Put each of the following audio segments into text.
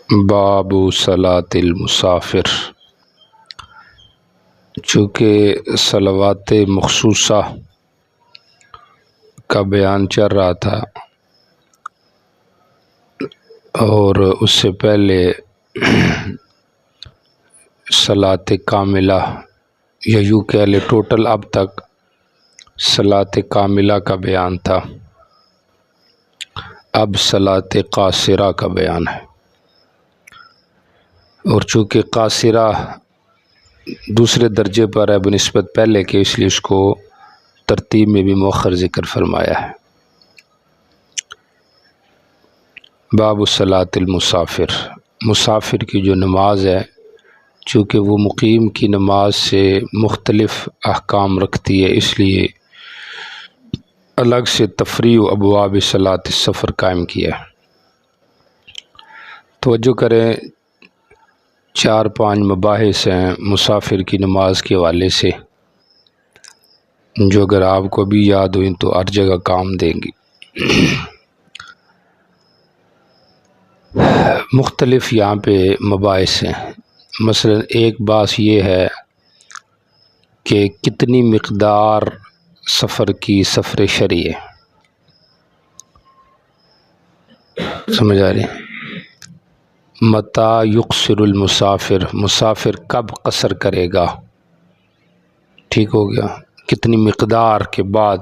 باب صلاۃ المسافر۔ چونکہ صلوات مخصوصہ کا بیان چل رہا تھا اور اس سے پہلے صلاۃ کاملہ یا یوں کہہ لے ٹوٹل اب تک صلاۃ کاملہ کا بیان تھا، اب صلاۃ قاصرہ کا بیان ہے۔ اور چونکہ قاصرہ دوسرے درجے پر ہے بنسبت پہلے کے، اس لیے اس کو ترتیب میں بھی مؤخر ذکر فرمایا ہے۔ باب صلاۃ المسافر، مسافر کی جو نماز ہے چونکہ وہ مقیم کی نماز سے مختلف احکام رکھتی ہے، اس لیے الگ سے تفریع و ابواب صلاۃ السفر قائم کیا ہے۔ توجہ کریں، 4-5 مباحث ہیں مسافر کی نماز کے حوالے سے جو اگر آپ کو بھی یاد ہوئیں تو ہر جگہ کام دیں گی۔ مختلف یہاں پہ مباحث ہیں۔ مثلا ایک بات یہ ہے کہ کتنی مقدار سفر کی سفر شرعی ہے، سمجھ آ رہی ہے؟ متى یقصر المسافر، مسافر کب قصر کرے گا، ٹھیک ہو گیا، کتنی مقدار کے بعد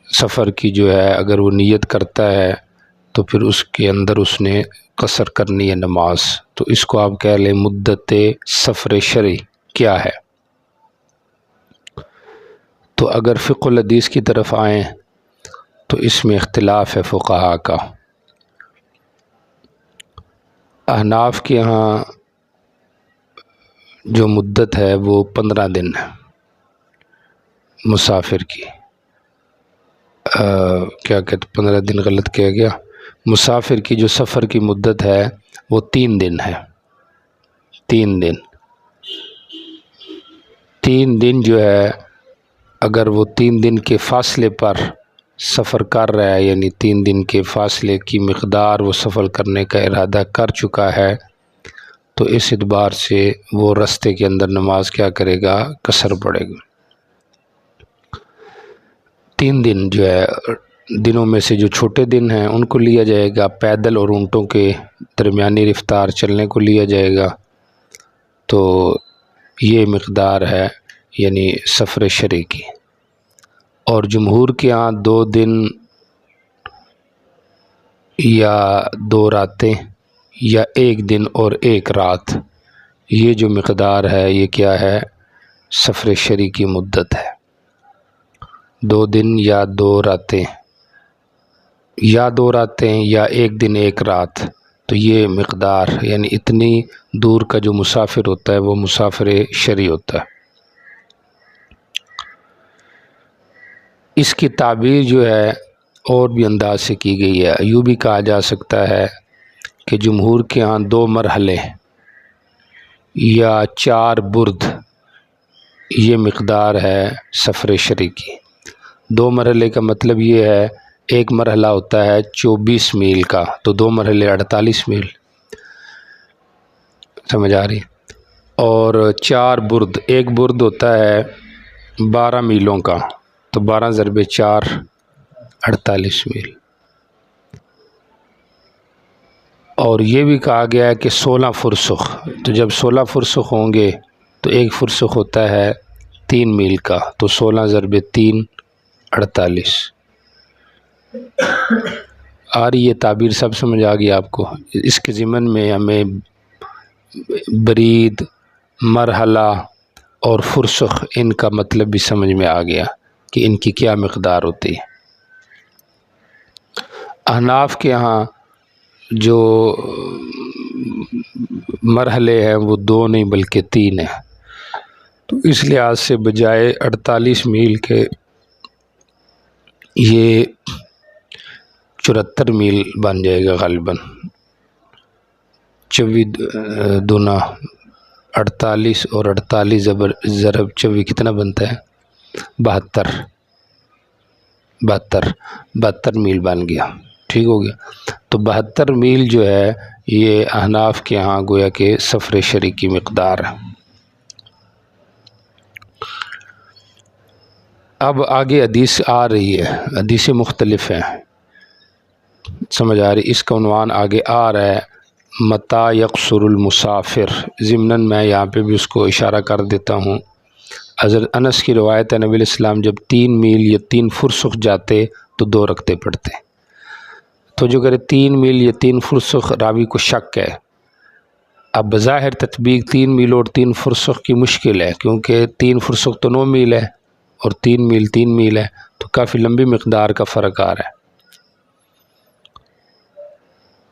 سفر کی جو ہے اگر وہ نیت کرتا ہے تو پھر اس کے اندر اس نے قصر کرنی ہے نماز، تو اس کو آپ کہہ لیں مدت سفر شرعی کیا ہے۔ تو اگر فقہ الحدیث کی طرف آئیں تو اس میں اختلاف ہے فقہاء کا۔ احناف کے ہاں جو مدت ہے وہ 15 دن ہے مسافر کی، کیا کہتے 15 دن غلط کہہ گیا، مسافر کی جو سفر کی مدت ہے وہ 3 دن ہے۔ 3 دن جو ہے اگر وہ 3 دن کے فاصلے پر سفر کر رہا ہے، یعنی 3 دن کے فاصلے کی مقدار وہ سفر کرنے کا ارادہ کر چکا ہے، تو اس اعتبار سے وہ راستے کے اندر نماز کیا کرے گا، قصر پڑے گا۔ 3 دن جو ہے دنوں میں سے جو چھوٹے دن ہیں ان کو لیا جائے گا، پیدل اور اونٹوں کے درمیانی رفتار چلنے کو لیا جائے گا، تو یہ مقدار ہے یعنی سفر شرعی کی۔ اور جمہور کے ہاں 2 دن یا 2 راتیں یا 1 دن اور 1 رات، یہ جو مقدار ہے یہ کیا ہے، سفر شرعی کی مدت ہے۔ 2 دن یا 2 راتیں یا 2 راتیں یا 1 دن 1 رات، تو یہ مقدار یعنی اتنی دور کا جو مسافر ہوتا ہے وہ مسافر شرعی ہوتا ہے۔ اس کی تعبیر جو ہے اور بھی انداز سے کی گئی ہے، یوں بھی کہا جا سکتا ہے کہ جمہور کے ہاں 2 مرحلے یا 4 برد یہ مقدار ہے سفر شرعی کی۔ 2 مرحلے کا مطلب یہ ہے، ایک مرحلہ ہوتا ہے 24 میل کا، تو 2 مرحلے 48 میل، سمجھ آ رہی؟ اور 4 برد، ایک برد ہوتا ہے 12 میلوں کا، تو 12 ضرب 4 48 میل۔ اور یہ بھی کہا گیا ہے کہ 16 فرسخ، تو جب 16 فرسخ ہوں گے تو ایک فرسخ ہوتا ہے 3 میل کا، تو 16 ضرب 3 48۔ آ رہی یہ تعبیر سب سمجھ آ گئی آپ کو؟ اس کے ضمن میں ہمیں برید، مرحلہ اور فرسخ ان کا مطلب بھی سمجھ میں آ گیا کہ ان کی کیا مقدار ہوتی ہے۔ احناف کے ہاں جو مرحلے ہیں وہ 2 نہیں بلکہ 3 ہیں، تو اس لحاظ سے بجائے 48 میل کے یہ 74 میل بن جائے گا غالباً۔ 24 دونا 48 اور 48 ضرب 24 کتنا بنتا ہے، 72 میل بن گیا۔ ٹھیک ہو گیا۔ تو 72 میل جو ہے یہ احناف کے ہاں گویا کہ سفر شرعی کی مقدار ہے۔ اب آگے حدیث آ رہی ہے، حدیثیں مختلف ہیں، سمجھ آ رہی؟ اس کا عنوان آگے آ رہا ہے متى یقصر المسافر۔ ضمناً میں یہاں پہ بھی اس کو اشارہ کر دیتا ہوں۔ حضرت انس کی روایت ہے، نبی علیہ السلام جب 3 میل یا 3 فرسخ جاتے تو 2 رکعتیں پڑھتے۔ تو جو کرے 3 میل یا 3 فرسخ، راوی کو شک ہے۔ اب بظاہر تطبیق 3 میل اور 3 فرسخ کی مشکل ہے، کیونکہ 3 فرسخ تو 9 میل ہے اور 3 میل 3 میل ہے، تو کافی لمبی مقدار کا فرق آ رہا ہے۔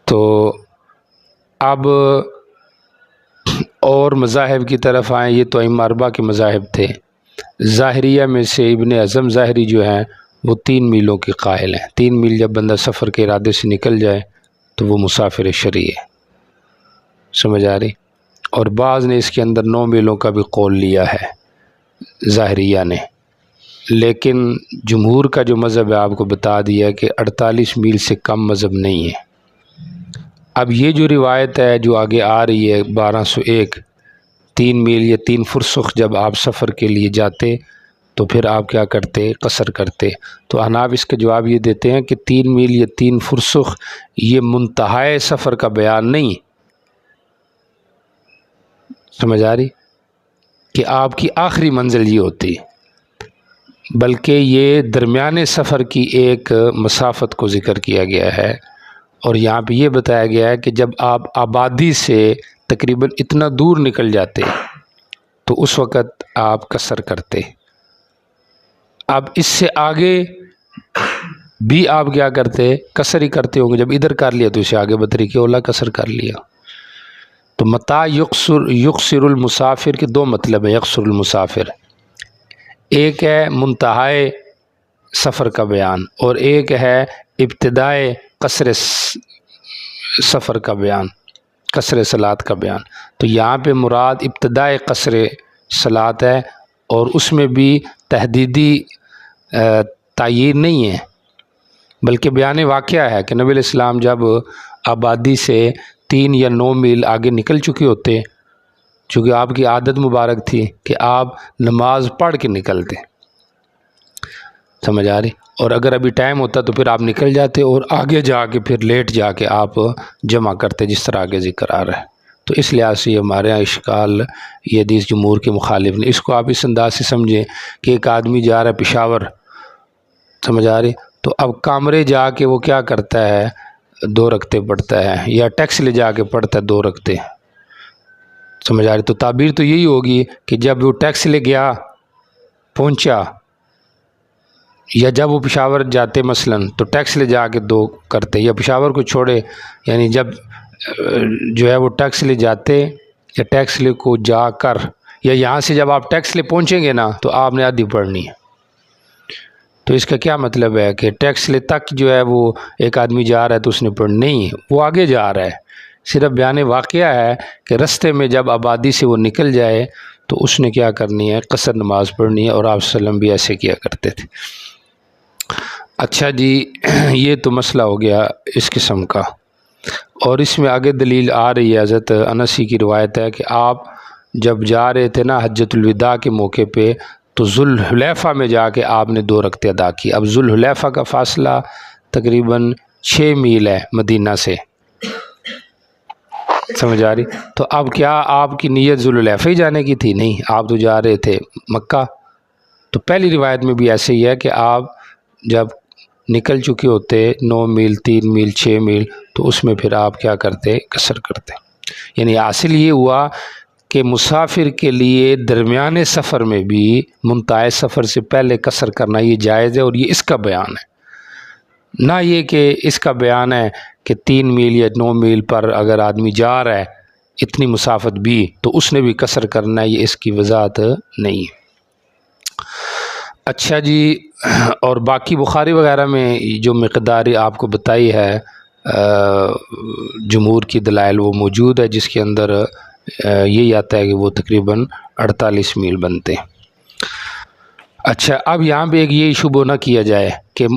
تو اب اور مذاہب کی طرف آئیں، یہ تو ائمہ اربعہ کے مذاہب تھے۔ ظاہریہ میں سے ابن اعظم ظاہری جو ہیں وہ 3 میلوں کے قائل ہیں۔ 3 میل جب بندہ سفر کے ارادے سے نکل جائے تو وہ مسافر شرعی ہے، سمجھ آ رہی؟ اور بعض نے اس کے اندر 9 میلوں کا بھی قول لیا ہے ظاہریہ نے، لیکن جمہور کا جو مذہب ہے آپ کو بتا دیا کہ 48 میل سے کم مذہب نہیں ہے۔ اب یہ جو روایت ہے جو آگے آ رہی ہے 1201، 3 میل یا 3 فرسخ جب آپ سفر کے لیے جاتے تو پھر آپ کیا کرتے؟ قصر کرتے۔ تو احناف اس کا جواب یہ دیتے ہیں کہ 3 میل یا 3 فرسخ یہ منتہائے سفر کا بیان نہیں، سمجھ آ رہی؟ کہ آپ کی آخری منزل یہ ہوتی، بلکہ یہ درمیانے سفر کی ایک مسافت کو ذکر کیا گیا ہے۔ اور یہاں پہ یہ بتایا گیا ہے کہ جب آپ آبادی سے تقریباً اتنا دور نکل جاتے تو اس وقت آپ قصر کرتے۔ اب اس سے آگے بھی آپ کیا کرتے؟ قصر ہی کرتے ہوں گے۔ جب ادھر کر لیا تو اسے آگے بطریق اولا قصر کر لیا۔ تو متى یقصر المسافر کے 2 مطلب ہیں یقصر المسافر، ایک ہے منتہائے سفر کا بیان اور ایک ہے ابتدائے قصر سفر کا بیان، قصر صلاۃ کا بیان۔ تو یہاں پہ مراد ابتدائے قصر صلاۃ ہے، اور اس میں بھی تحدیدی تعیین نہیں ہے، بلکہ بیان واقعہ ہے کہ نبی علیہ السلام جب آبادی سے 3 یا 9 میل آگے نکل چکے ہوتے، چونکہ آپ کی عادت مبارک تھی کہ آپ نماز پڑھ کے نکلتے، سمجھ آ رہی؟ اور اگر ابھی ٹائم ہوتا تو پھر آپ نکل جاتے اور آگے جا کے پھر لیٹ جا کے آپ جمع کرتے، جس طرح آگے ذکر آ رہا ہے۔ تو اس لحاظ سے ہمارے یہاں اشکال یہ حدیث جمہور کے مخالف نہیں۔ اس کو آپ اس انداز سے سمجھیں کہ ایک آدمی جا رہا ہے پشاور، سمجھ آ رہی؟ تو اب کامرے جا کے وہ کیا کرتا ہے؟ 2 رکعتیں پڑھتا ہے، یا ٹیکس لے جا کے پڑھتا ہے 2 رکعتیں، سمجھ آ رہی؟ تو تعبیر تو یہی ہوگی کہ جب وہ ٹیکس لے گیا پہنچا، یا جب وہ پشاور جاتے مثلاً تو ٹیکس لے جا کے 2 کرتے، یا پشاور کو چھوڑے، یعنی جب جو ہے وہ ٹیکس لے جاتے یا ٹیکس لے کو جا کر، یا یہاں سے جب آپ ٹیکس لے پہنچیں گے نا تو آپ نے آدھی پڑھنی ہے۔ تو اس کا کیا مطلب ہے کہ ٹیکس لے تک جو ہے وہ ایک آدمی جا رہا ہے تو اس نے پڑھنی نہیں، وہ آگے جا رہا ہے، صرف بیان واقعہ ہے کہ رستے میں جب آبادی سے وہ نکل جائے تو اس نے کیا کرنی ہے؟ قصر نماز پڑھنی ہے، اور آپ صلی اللہ علیہ وسلم بھی ایسے کیا کرتے تھے۔ اچھا جی، یہ تو مسئلہ ہو گیا اس قسم کا، اور اس میں آگے دلیل آ رہی ہے، حضرت انسی کی روایت ہے کہ آپ جب جا رہے تھے نا حجۃ الوداع کے موقع پہ تو ذوالحلیفہ میں جا کے آپ نے 2 رکعتیں ادا کی۔ اب ذوالحلیفہ کا فاصلہ تقریباً 6 میل ہے مدینہ سے، سمجھ آ رہی؟ تو اب کیا آپ کی نیت ذوالحلیفہ ہی جانے کی تھی؟ نہیں، آپ تو جا رہے تھے مکہ۔ تو پہلی روایت میں بھی ایسے ہی ہے کہ آپ جب نکل چکے ہوتے 9 میل 3 میل 6 میل تو اس میں پھر آپ کیا کرتے؟ قصر کرتے۔ یعنی حاصل یہ ہوا کہ مسافر کے لیے درمیانے سفر میں بھی منتہائے سفر سے پہلے قصر کرنا یہ جائز ہے، اور یہ اس کا بیان ہے، نہ یہ کہ اس کا بیان ہے کہ 3 میل یا 9 میل پر اگر آدمی جا رہا ہے اتنی مسافت بھی تو اس نے بھی قصر کرنا ہے، یہ اس کی وضاحت نہیں ہے۔ اچھا جی، اور باقی بخاری وغیرہ میں جو مقداری آپ کو بتائی ہے جمہور کی دلائل وہ موجود ہے، جس کے اندر یہی آتا ہے کہ وہ تقریباً 48 میل بنتے ہیں۔ اچھا، اب یہاں پہ ایک یہ شبہ نہ کیا جائے کہ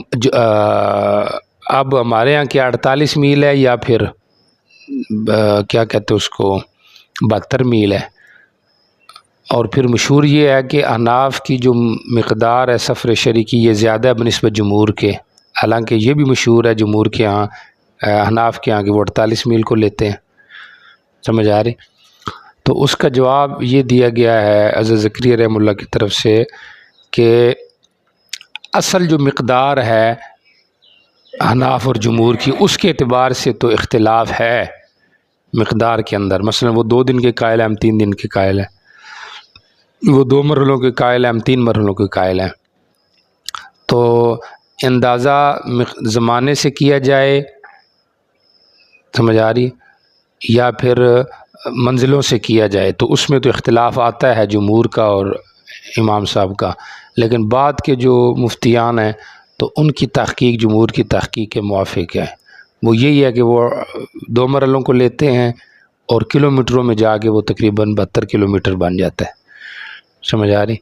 اب ہمارے یہاں کیا 48 میل ہے یا پھر کیا کہتے ہیں اس کو 72 میل ہے. اور پھر مشہور یہ ہے کہ احناف کی جو مقدار ہے سفر شرعی کی یہ زیادہ ہے بنسبت جمہور کے، حالانکہ یہ بھی مشہور ہے جمہور کے ہاں احناف کے ہاں کہ وہ 48 میل کو لیتے ہیں. سمجھ آ رہی؟ تو اس کا جواب یہ دیا گیا ہے حضرت زکریا رحمہ اللہ کی طرف سے کہ اصل جو مقدار ہے احناف اور جمہور کی اس کے اعتبار سے تو اختلاف ہے مقدار کے اندر. مثلا وہ 2 دن کے قائل ہیں، ہم 3 دن کے قائل ہیں. وہ 2 مرحلوں کے قائل ہیں، ہم 3 مرحلوں کے قائل ہیں. تو اندازہ زمانے سے کیا جائے، سمجھ آ رہی، یا پھر منزلوں سے کیا جائے، تو اس میں تو اختلاف آتا ہے جمہور کا اور امام صاحب کا. لیکن بعد کے جو مفتیان ہیں تو ان کی تحقیق جمہور کی تحقیق کے موافق ہے. وہ یہی ہے کہ وہ 2 مرحلوں کو لیتے ہیں اور کلومیٹروں میں جا کے وہ تقریباً 72 کلومیٹر بن جاتا ہے. سمجھ آ رہی؟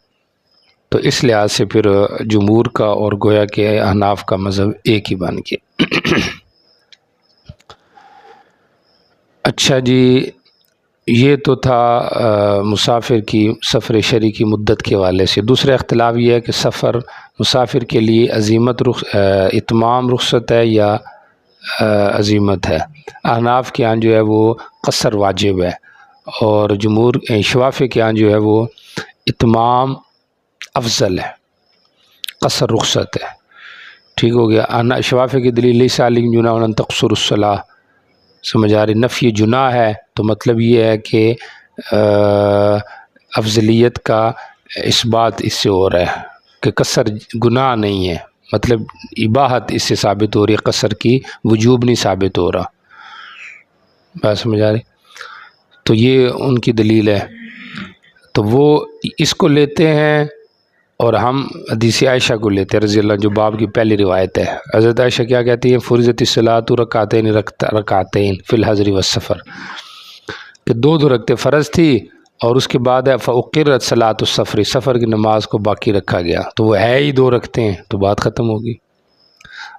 تو اس لحاظ سے پھر جمہور کا اور گویا کہ احناف کا مذہب ایک ہی بن گیا. اچھا جی، یہ تو تھا مسافر کی سفر شرعی کی مدت کے حوالے سے. دوسرا اختلاف یہ ہے کہ سفر مسافر کے لیے اتمام رخصت ہے یا عزیمت ہے. احناف کے ہاں جو ہے وہ قصر واجب ہے، اور جمہور شوافی کے ہاں جو ہے وہ اتمام افضل ہے، قصر رخصت ہے. ٹھیک ہو گیا. شوافی کی دلیل لیس علیکم جناح ان تقصروا الصلاۃ. سمجھ آ رہی؟ نفی جناح ہے تو مطلب یہ ہے کہ افضلیت کا اس بات اس سے ہو رہا ہے کہ قصر گناہ نہیں ہے، مطلب اباحت اس سے ثابت ہو رہی ہے، قصر کی وجوب نہیں ثابت ہو رہا. بات سمجھ آ رہی؟ تو یہ ان کی دلیل ہے. تو وہ اس کو لیتے ہیں اور ہم حدیث عائشہ کو لیتے ہیں رضی اللہ، جو باب کی پہلی روایت ہے. حضرت عائشہ کیا کہتی ہیں؟ فرضت الصلاۃ رکعتین رکعتین فی الحضر والسفر، کہ 2 رکعتیں فرض تھی اور اس کے بعد ہے فاقرت صلاۃ السفر، سفر کی نماز کو باقی رکھا گیا. تو وہ ہے ہی 2 رکعتیں، تو بات ختم ہوگی.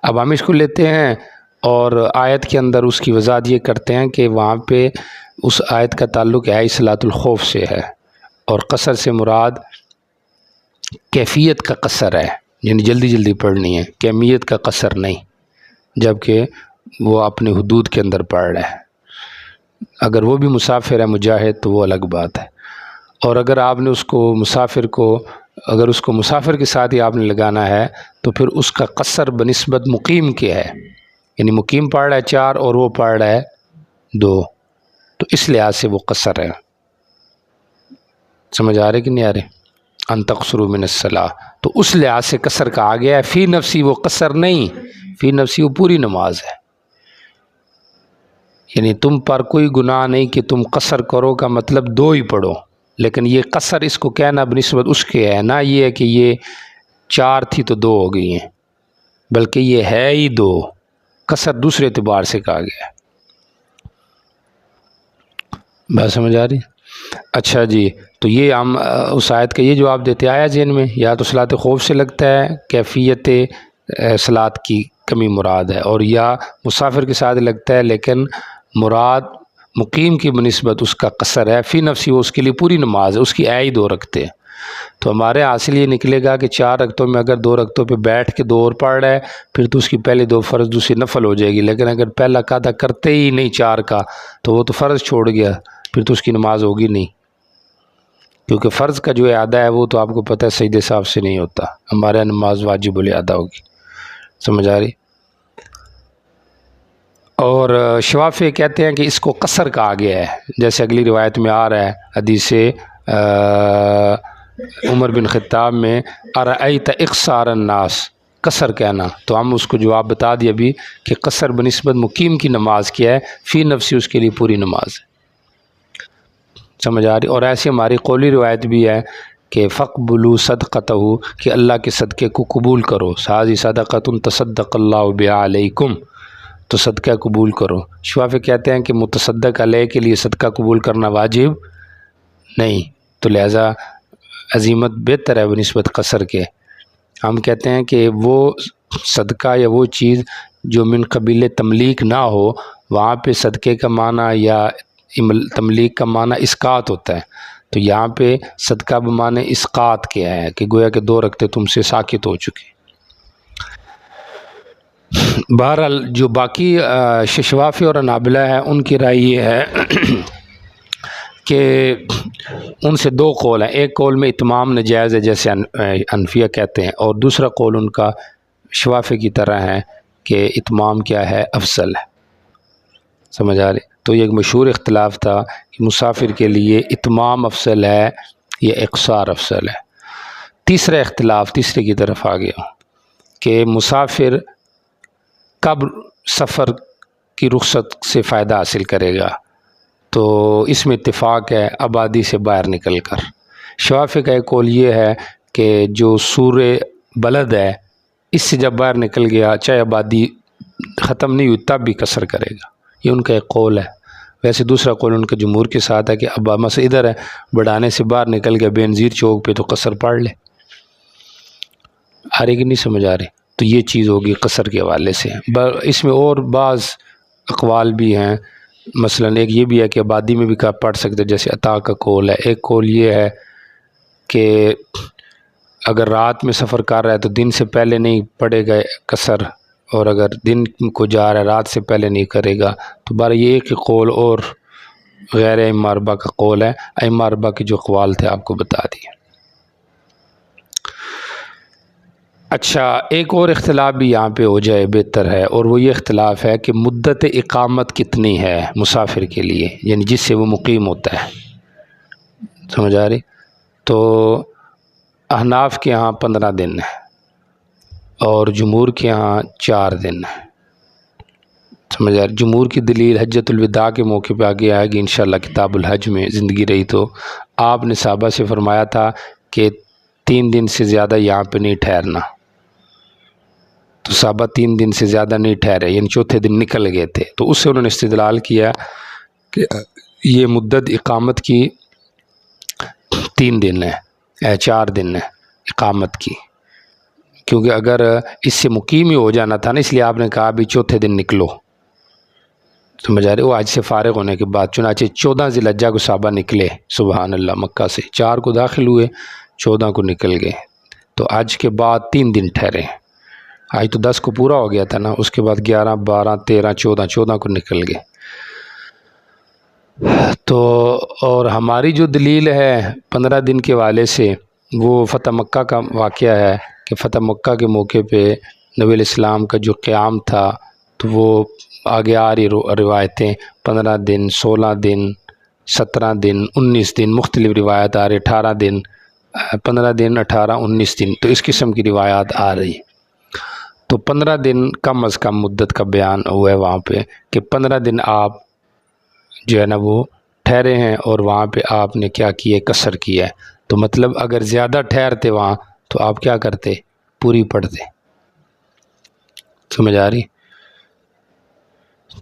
اب ہم اس کو لیتے ہیں اور آیت کے اندر اس کی وضاحت یہ کرتے ہیں کہ وہاں پہ اس آیت کا تعلق ہے صلاۃ الخوف سے ہے، اور قصر سے مراد کیفیت کا قصر ہے، یعنی جلدی جلدی پڑھنی ہے، کیمیت کا قصر نہیں، جبکہ وہ اپنے حدود کے اندر پڑھ رہا ہے. اگر وہ بھی مسافر ہے مجاہد تو وہ الگ بات ہے. اور اگر آپ نے اس کو مسافر کے ساتھ ہی آپ نے لگانا ہے تو پھر اس کا قصر بنسبت مقیم کے ہے، یعنی مقیم پڑھ رہا ہے 4 اور وہ پڑھ رہا ہے 2، تو اس لحاظ سے وہ قصر ہے. سمجھ آ رہے کہ نہیں آ رہے؟ ان تقصروا من الصلاۃ، تو اس لحاظ سے قصر کہا گیا ہے. فی نفسی وہ قصر نہیں، فی نفسی وہ پوری نماز ہے. یعنی تم پر کوئی گناہ نہیں کہ تم قصر کرو، کا مطلب 2 ہی پڑھو. لیکن یہ قصر اس کو کہنا بنسبت اس کے ہے، نہ یہ ہے کہ یہ 4 تھی تو 2 ہو گئی ہیں، بلکہ یہ ہے ہی 2. قصر دوسرے اعتبار سے کہا گیا ہے. بات سمجھ آ رہی؟ اچھا جی، تو یہ ہم اس آیت کا یہ جواب دیتے آیا ذہن میں، یا تو صلاۃ خوف سے لگتا ہے کیفیت صلاۃ کی کمی مراد ہے، اور یا مسافر کے ساتھ لگتا ہے لیکن مراد مقیم کی بنسبت اس کا قصر ہے. فی نفسی وہ اس کے لیے پوری نماز ہے، اس کی 2 رکعتیں ہیں. تو ہمارے حاصل یہ نکلے گا کہ 4 رکعتوں میں اگر 2 رکعتوں پہ بیٹھ کے 2 اور پڑھ رہا ہے پھر تو اس کی پہلی 2 فرض دوسری نفل ہو جائے گی. لیکن اگر پہلا قاعدہ کرتے ہی نہیں 4 کا تو وہ تو فرض چھوڑ گیا، پھر تو اس کی نماز ہوگی نہیں، کیونکہ فرض کا جو اعادہ ہے وہ تو آپ کو پتہ ہے سجدے صاحب سے نہیں ہوتا. ہمارے نماز واجب الادا ہوگی. سمجھ آ رہی؟ اور شوافی کہتے ہیں کہ اس کو قصر کہا گیا ہے، جیسے اگلی روایت میں آ رہا ہے حدیث عمر بن خطاب میں ارأیت اقصار الناس، قصر کہنا. تو ہم اس کو جواب بتا دیا ابھی کہ قصر بنسبت مقیم کی نماز کیا ہے، فی نفسی اس کے لیے پوری نماز ہے. سمجھ آ رہی؟ اور ایسی ہماری قولی روایت بھی ہے کہ فقبلوا صدقتہ، کہ اللہ کے صدقے کو قبول کرو. حاذی صدقۃ تصدق اللہ بہا علیکم، تو صدقہ قبول کرو. شوافی کہتے ہیں کہ متصدق علیہ کے لیے صدقہ قبول کرنا واجب نہیں، تو لہذا عزیمت بہتر ہے بنسبت قصر کے. ہم کہتے ہیں کہ وہ صدقہ یا وہ چیز جو من قبیل تملیک نہ ہو، وہاں پہ صدقے کا معنی یا تملیک کا معنی اسقاط ہوتا ہے، تو یہاں پہ صدقہ بمعنی اسقاط کیا ہے کہ گویا کہ 2 رکعتیں تم سے ساقط ہو چکی۔ بہرحال جو باقی ششوافی اور حنابلہ ہیں ان کی رائے یہ ہے کہ ان سے 2 قول ہیں، ایک قول میں اتمام ناجائز ہے جیسے حنفیہ کہتے ہیں، اور دوسرا قول ان کا شوافی کی طرح ہے کہ اتمام کیا ہے، افضل ہے۔ سمجھ آ رہی؟ تو یہ ایک مشہور اختلاف تھا کہ مسافر کے لیے اتمام افضل ہے یا اقصار افضل ہے۔ تیسرا اختلاف تیسرے کی طرف آ گیا کہ مسافر کب سفر کی رخصت سے فائدہ حاصل کرے گا، تو اس میں اتفاق ہے آبادی سے باہر نکل کر۔ شوافی کا ایک قول یہ ہے کہ جو سور بلد ہے اس سے جب باہر نکل گیا، چاہے آبادی ختم نہیں ہوئی تب بھی قصر کرے گا، یہ ان کا ایک قول ہے۔ ویسے دوسرا قول ان کا جمہور کے ساتھ ہے کہ اب مثلا ادھر ہے، بڑھانے سے باہر نکل گیا بے نظیر چوک پہ، تو قصر پڑھ لے۔ آ رہی کہ نہیں سمجھ آ رہی؟ تو یہ چیز ہوگی قصر کے حوالے سے۔ اس میں اور بعض اقوال بھی ہیں، مثلا ایک یہ بھی ہے کہ آبادی میں بھی پڑھ سکتے، جیسے عطا کا قول ہے۔ ایک قول یہ ہے کہ اگر رات میں سفر کر رہا ہے تو دن سے پہلے نہیں پڑے گا قصر، اور اگر دن کو جا رہا ہے رات سے پہلے نہیں کرے گا۔ تو بارہ یہ ایک قول اور غیر ائمہ اربعہ کا قول ہے۔ ائمہ اربعہ کے جو اقوال تھے آپ کو بتا دیے۔ اچھا، ایک اور اختلاف بھی یہاں پہ ہو جائے بہتر ہے، اور وہ یہ اختلاف ہے کہ مدت اقامت کتنی ہے مسافر کے لیے، یعنی جس سے وہ مقیم ہوتا ہے۔ سمجھ آ رہی؟ تو احناف کے ہاں 15 دن ہے اور جمہور کے ہاں 4 دن ہے۔ سمجھ آ رہی؟ جمہور کی دلیل حجۃ الوداع کے موقع پہ آگے آئے گی انشاءاللہ کتاب الحج میں، زندگی رہی تو آپ نے صحابہ سے فرمایا تھا کہ 3 دن سے زیادہ یہاں پہ نہیں ٹھہرنا، تو صحابہ 3 دن سے زیادہ نہیں ٹھہرے، یعنی چوتھے دن نکل گئے تھے۔ تو اس سے انہوں نے استدلال کیا کہ یہ مدت اقامت کی 3 دن ہے، 4 دن ہے اقامت کی، کیونکہ اگر اس سے مقیم ہی ہو جانا تھا نا، اس لیے آپ نے کہا بھی چوتھے دن نکلو۔ سمجھ آ رہے؟ وہ آج سے فارغ ہونے کے بعد چنانچہ 14 ذی الحجہ کو صحابہ نکلے، سبحان اللہ، مکہ سے 4 کو داخل ہوئے، 14 کو نکل گئے، تو آج کے بعد 3 دن ٹھہرے۔ آج تو 10 کو پورا ہو گیا تھا نا، اس کے بعد 11 12 13 14 کو نکل گئے۔ تو اور ہماری جو دلیل ہے 15 دن کے حوالے سے، وہ فتح مکہ کا واقعہ ہے کہ فتح مکہ کے موقع پہ نبی علیہ السلام کا جو قیام تھا، تو وہ آگے آ رہی روایتیں 15 دن 16 دن 17 دن 19 دن مختلف روایت آ رہی، 18 دن 15 دن 18 19 دن، تو اس قسم کی روایات آ رہی۔ تو 15 دن کم از کم مدت کا بیان ہوا ہے وہاں پہ کہ 15 دن آپ جو ہے نا وہ ٹھہرے ہیں، اور وہاں پہ آپ نے کیا کیا، قصر کیا ہے۔ تو مطلب اگر زیادہ ٹھہرتے وہاں تو آپ کیا کرتے، پوری پڑھتے۔ سمجھ آ رہی؟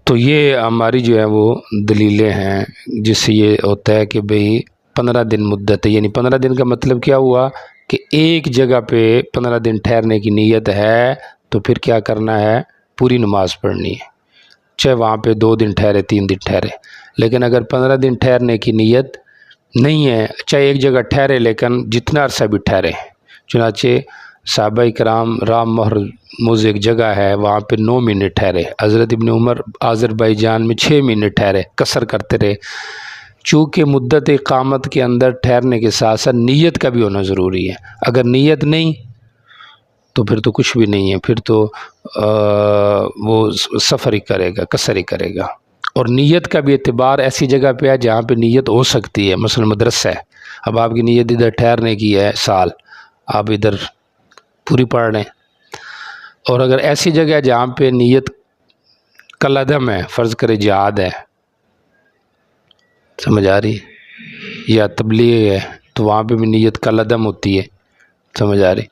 تو یہ ہماری جو ہے وہ دلیلیں ہیں جس سے یہ ہوتا ہے کہ بھئی 15 دن مدت ہے، یعنی 15 دن کا مطلب کیا ہوا کہ ایک جگہ پہ 15 دن ٹھہرنے کی نیت ہے تو پھر کیا کرنا ہے، پوری نماز پڑھنی ہے، چاہے وہاں پہ 2 دن ٹھہرے 3 دن ٹھہرے۔ لیکن اگر 15 دن ٹھہرنے کی نیت نہیں ہے، چاہے ایک جگہ ٹھہرے لیکن جتنا عرصہ بھی ٹھہرے، چنانچہ صحابہ کرام رام محرموز ایک جگہ ہے وہاں پہ 9 مہینے ٹھہرے، حضرت ابن عمر آذربائیجان میں 6 مہینے ٹھہرے، قصر کرتے رہے۔ چونکہ مدت اقامت کے اندر ٹھہرنے کے ساتھ ساتھ نیت کا بھی ہونا ضروری ہے، اگر نیت نہیں تو پھر تو کچھ بھی نہیں ہے، پھر تو وہ سفر ہی کرے گا، قصر ہی کرے گا۔ اور نیت کا بھی اعتبار ایسی جگہ پہ ہے جہاں پہ نیت ہو سکتی ہے، مثلا مدرسہ ہے، اب آپ کی نیت ادھر ٹھہرنے کی ہے سال، آپ ادھر پوری پڑھ رہے ہیں۔ اور اگر ایسی جگہ ہے جہاں پہ نیت کالعدم ہے، فرض کرے جہاد ہے، سمجھ آ رہی، یا تبلیغ ہے، تو وہاں پہ بھی نیت کالعدم ہوتی ہے، سمجھ آ رہی،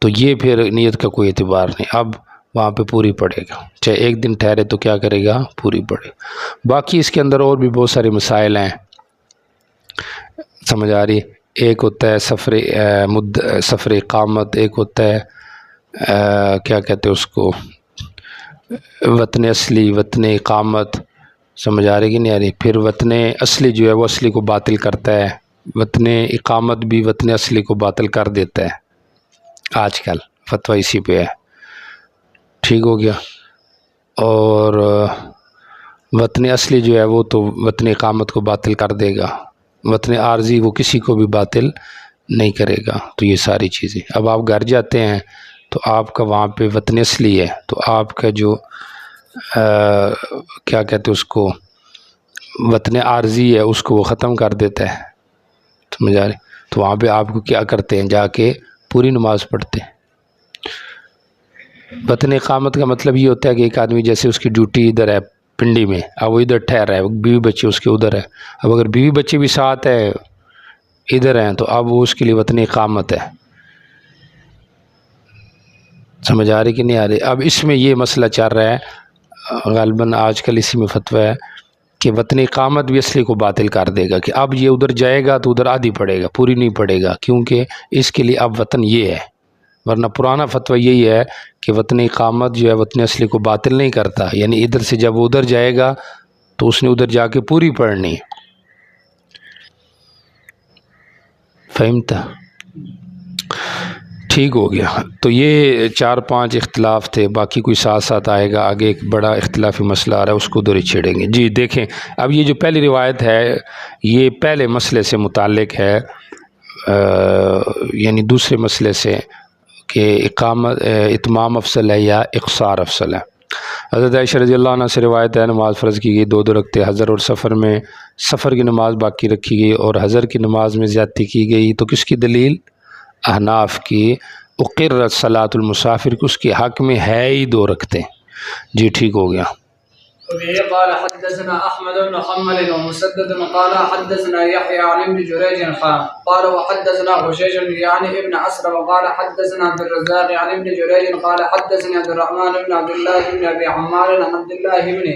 تو یہ پھر نیت کا کوئی اعتبار نہیں، اب وہاں پہ پوری پڑے گا، چاہے ایک دن ٹھہرے تو کیا کرے گا، پوری پڑے گا۔ باقی اس کے اندر اور بھی بہت سارے مسائل ہیں، سمجھ آ رہی، ایک ہوتا ہے سفر اقامت، ایک ہوتا ہے کیا کہتے ہیں اس کو، وطن اصلی، وطن اقامت، سمجھ آ رہی کہ نہیں آ رہی؟ پھر وطن اصلی جو ہے وہ اصلی کو باطل کرتا ہے، وطن اقامت بھی وطن اصلی کو باطل کر دیتا ہے، آج کل فتویٰ اسی پہ ہے، ٹھیک ہو گیا۔ اور وطن اصلی جو ہے وہ تو وطن اقامت کو باطل کر دے گا، وطن عارضی وہ کسی کو بھی باطل نہیں کرے گا۔ تو یہ ساری چیزیں، اب آپ گھر جاتے ہیں تو آپ کا وہاں پہ وطن اصلی ہے، تو آپ کا جو کیا کہتے ہیں اس کو، وطن عارضی ہے، اس کو وہ ختم کر دیتا ہے، سمجھ آ رہی؟ تو وہاں پہ آپ کو کیا کرتے ہیں، جا کے پوری نماز پڑھتے ہیں۔ وطن اقامت کا مطلب یہ ہوتا ہے کہ ایک آدمی جیسے اس کی ڈیوٹی ادھر ہے پنڈی میں، اب وہ ادھر ٹھہر ہے، بیوی بچے اس کے ادھر ہے، اب اگر بیوی بچے بھی ساتھ ہے ادھر ہیں تو اب وہ اس کے لیے وطن اقامت ہے، سمجھ آ رہی کہ نہیں آ رہی؟ اب اس میں یہ مسئلہ چل رہا ہے غالباً آج کل اسی میں فتویٰ ہے کہ وطن اقامت بھی اصلی کو باطل کر دے گا، کہ اب یہ ادھر جائے گا تو ادھر آدھی پڑے گا، پوری نہیں پڑے گا، کیونکہ اس کے لیے اب وطن یہ ہے، ورنہ پرانا فتویٰ یہی ہے کہ وطن اقامت جو ہے وطن اصلی کو باطل نہیں کرتا، یعنی ادھر سے جب وہ ادھر جائے گا تو اس نے ادھر جا کے پوری پڑھنی، فہمتا؟ ٹھیک ہو گیا۔ تو یہ 4-5 اختلاف تھے، باقی کوئی ساتھ ساتھ آئے گا، آگے ایک بڑا اختلافی مسئلہ آ رہا ہے، اس کو ادھر ہی چھیڑیں گے۔ جی دیکھیں، اب یہ جو پہلی روایت ہے یہ پہلے مسئلے سے متعلق ہے، یعنی دوسرے مسئلے سے کہ اتمام افضل ہے یا اقصار افضل ہے۔ حضرت عائشہ رضی اللہ عنہ سے روایت ہے، نماز فرض کی گئی 2 رکعتیں حضر اور سفر میں، سفر کی نماز باقی رکھی گئی اور حضر کی نماز میں زیادتی کی گئی، تو کس کی دلیل؟ احناف کی، اقرت صلاۃ المسافر کی، اس کے حق میں ہے ہی 2 رکعتیں۔ جی ٹھیک ہو گیا۔ قال حدثنا احمد بن حنبل ومسدد قال حدثنا يحيى عن ابن جريج قال وحدثنا غشيش يعني ابن اسرم قال حدثنا عبد الرزاق عن ابن جريج قال حدثني عبد الرحمن بن عبد الله بن ابي عمار عن عبد الله بن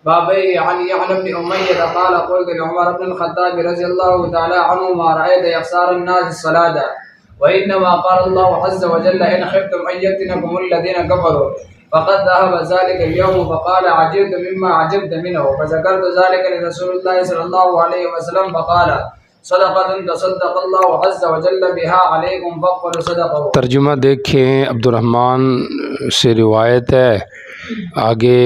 بابي عن يعلى بن اميه قال قلت لعمر بن الخطاب رضي الله تعالى عنه ما رايت يخسر الناس الصلاه وانما قال الله عز وجل ان خفتم ان يفتنكم الذين كفروا فقد ذهب ذلك اليوم فقال عجبت مما عجبت منه فذكرت ذلك لرسول الله صلى الله عليه وسلم فقال صدقة تصدق الله عز وجل بها عليكم فقبلوا صدقه۔ ترجمہ دیکھیں، عبد الرحمن سے روایت ہے، آگے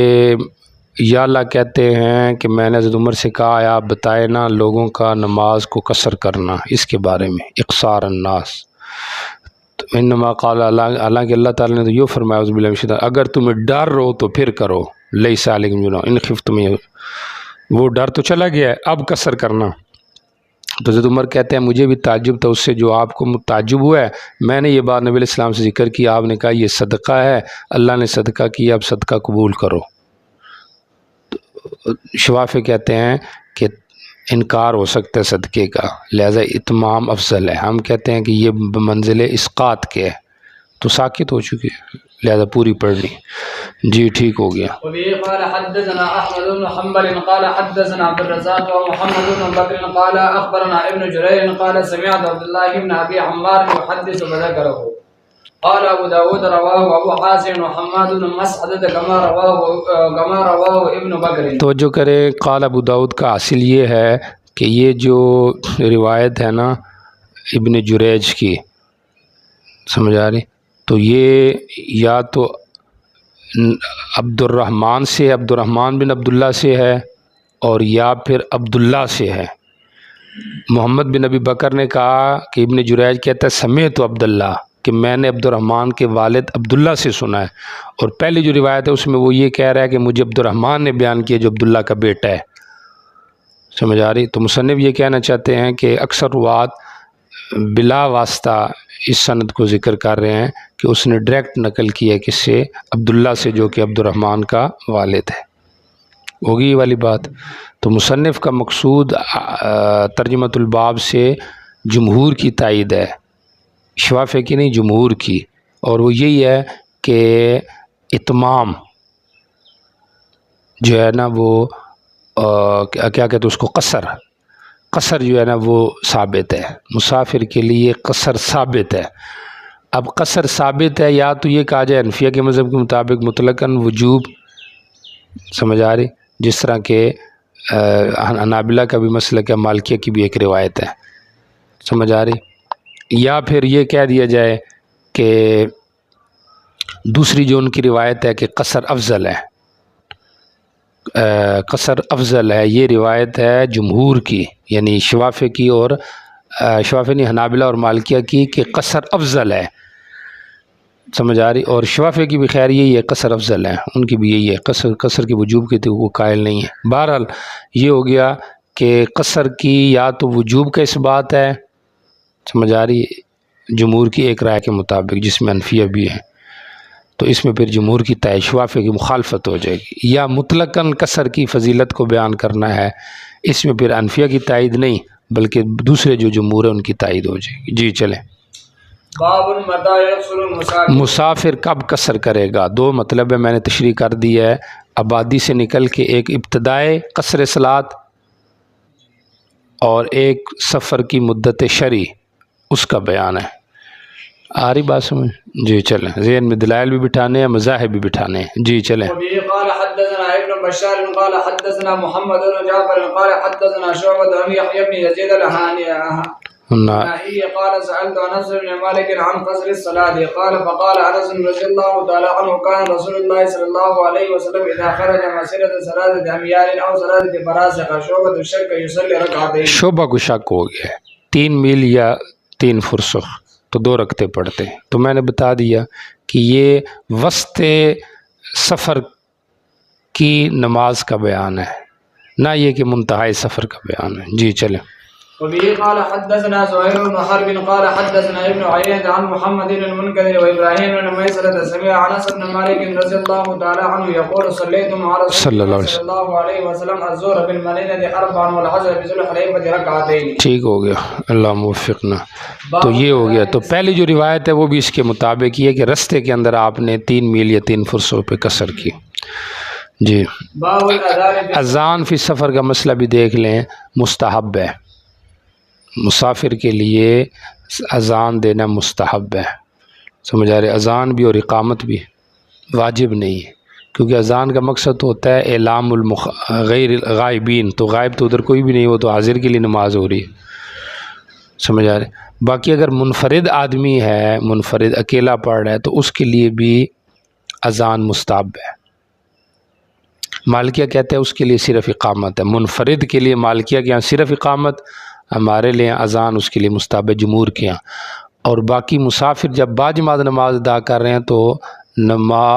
یا اللہ کہتے ہیں کہ میں نے حضرت عمر سے کہا ہے آپ بتائے نا لوگوں کا نماز کو قصر کرنا، اس کے بارے میں اقصار الناس۔ انما قال حالانکہ اللہ تعالیٰ نے تو یہ فرمایا عزب اللہ، اگر تمہیں ڈر ہو تو پھر کرو، لیس علیکم جناح ان خفتم، وہ ڈر تو چلا گیا ہے، اب قصر کرنا۔ تو حضرت عمر کہتے ہیں مجھے بھی تعجب تھا اس سے جو آپ کو تعجب ہوا ہے، میں نے یہ بات نبی علیہ السلام سے ذکر کی، آپ نے کہا یہ صدقہ ہے، اللہ نے صدقہ کیا، اب صدقہ قبول کرو۔ شوافی کہتے ہیں کہ انکار ہو سکتا ہے صدقے کا، لہذا اتمام افضل ہے، ہم کہتے ہیں کہ یہ بمنزل اسقاط کے ہے، تو ساکت ہو چکے، لہذا پوری پڑھنی۔ جی ٹھیک ہو گیا۔ وبه قال حدثنا احمد بن حنبل قال حدثنا عبد الرزاق ومحمد بن بكر قال اخبرنا ابن جرير قال سمعت عبد الله بن ابي عمار يحدث وذكره قال ابو داود رواه ابو حازم وحماد بن مسعد كما رواه ابن بكر۔ توجہ کرے، قال ابو داود کا حاصل یہ ہے کہ یہ جو روایت ہے نا ابن جریج کی، سمجھ آ رہی؟ تو یہ یا تو عبد الرحمن سے، عبد الرحمن بن عبداللہ سے ہے، اور یا پھر عبداللہ سے ہے۔ محمد بن ابی بکر نے کہا کہ ابن جریج کہتا ہے سمیعت عبداللہ، کہ میں نے عبد الرحمن کے والد عبداللہ سے سنا ہے، اور پہلی جو روایت ہے اس میں وہ یہ کہہ رہا ہے کہ مجھے عبد الرحمن نے بیان کیا جو عبداللہ کا بیٹا ہے، سمجھ آ رہی؟ تو مصنف یہ کہنا چاہتے ہیں کہ اکثر روات بلا واسطہ اس سند کو ذکر کر رہے ہیں کہ اس نے ڈائریکٹ نقل کیا کس سے؟ عبداللہ سے، جو کہ عبد الرحمن کا والد ہے۔ ہوگی یہ والی بات؟ تو مصنف کا مقصود ترجمۃ الباب سے جمہور کی تائید ہے، شوافی کی نہیں، جمہور کی، اور وہ یہی ہے کہ اتمام جو ہے نا وہ کیا کہتے ہیں اس کو، قصر جو ہے نا وہ ثابت ہے، مسافر کے لیے قصر ثابت ہے۔ اب قصر ثابت ہے، یا تو یہ کہا جائے حنفیہ کے مذہب کے مطابق مطلقاً وجوب سمجھ آ رہی؟ جس طرح کہ حنابلہ کا بھی مسلک ہے، مالکیہ کی بھی ایک روایت ہے، سمجھ آ رہی؟ یا پھر یہ کہہ دیا جائے کہ دوسری جو ان کی روایت ہے کہ قصر افضل ہے، قصر افضل ہے، یہ روایت ہے جمہور کی، یعنی شوافی کی اور شوافی نہیں، حنابلہ اور مالکیہ کی، کہ قصر افضل ہے، سمجھ آ رہی؟ اور شوافی کی بھی خیر یہی ہے، قصر افضل ہے، ان کی بھی یہی ہے، قصر کی وجوب کی تو وہ قائل نہیں ہے۔ بہرحال یہ ہو گیا کہ قصر کی یا تو وجوب کا اس بات ہے، سمجھ آ رہی، جمہور کی ایک رائے کے مطابق، جس میں انفیہ بھی ہے، تو اس میں پھر جمہور کی تائید، شوافی کی مخالفت ہو جائے گی، یا مطلقاً قصر کی فضیلت کو بیان کرنا ہے، اس میں پھر انفیہ کی تائید نہیں بلکہ دوسرے جو جمہور ہیں ان کی تائید ہو جائے گی۔ جی چلیں۔ باب متى يقصر المسافر، مسافر کب قصر کرے گا؟ دو مطلب ہے، میں نے تشریح کر دی ہے، آبادی سے نکل کے ایک ابتدائے قصر صلاۃ اور ایک سفر کی مدت شرعی، اس کا بیان ہے۔ آ رہی بات سمجھ؟ جی چلیں، ذہن میں دلائل بھی بٹھانے ہیں، مذاہب بھی بٹھانے ہیں۔ جی چلیں۔ وبه قال حدثنا ابن بشار قال حدثنا محمد بن جعفر قال حدثنا شعبة عن يحيى بن يزيد الهانئي قال سألت انس بن مالك عن قصر الصلاة قال فقال انس رضي الله تعالى عنه كان رسول الله صلى الله عليه وسلم اذا خرج مسيرة 3 اميال او 3 فراسخ شعبة الشك يصلي ركعتين۔ شعبہ کو شک ہو گیا ہے، 3 میل یا 3 فرسخ تو 2 رکعتیں پڑھتے ہیں، تو میں نے بتا دیا کہ یہ وسط سفر کی نماز کا بیان ہے، نہ یہ کہ منتہائی سفر کا بیان ہے۔ جی چلیں۔ وبه قال حدثنا زهير بن حرب قال حدثنا ابن عيينة عن محمد بن المنكدر وابراهيم بن ميسرة سمع انس بن مالك رضي الله تعالى عنه يقول صليت مع رسول الله صلى الله عليه وسلم الظهر بالمدينة 4 والعصر بذو الحليفة ركعتين۔ ٹھیک ہو گیا، اللہ موفقنا۔ تو یہ ہو گیا، تو پہلی جو روایت ہے وہ بھی اس کے مطابق یہ ہے کہ رستے کے اندر آپ نے 3 میل یا 3 فرسخ پہ قصر کی۔ جی، اذان فی سفر کا مسئلہ بھی دیکھ لیں، مستحب ہے، مسافر کے لیے اذان دینا مستحب ہے، سمجھ آ رہے؟ اذان بھی اور اقامت بھی واجب نہیں ہے، کیونکہ اذان کا مقصد ہوتا ہے اعلام غیر غائبین، تو غائب تو ادھر کوئی بھی نہیں، وہ تو حاضر کے لیے نماز ہو رہی ہے، سمجھ آ رہے؟ باقی اگر منفرد آدمی ہے، منفرد اکیلا پڑھ رہا ہے، تو اس کے لیے بھی اذان مستحب ہے۔ مالکیہ کہتے ہیں اس کے لیے صرف اقامت ہے، منفرد کے لیے مالکیہ کے یہاں صرف اقامت، ہمارے لیے اذان اس کے لیے مستحب ہے جمہور کے یہاں۔ اور باقی مسافر جب باجماعت نماز ادا کر رہے ہیں تو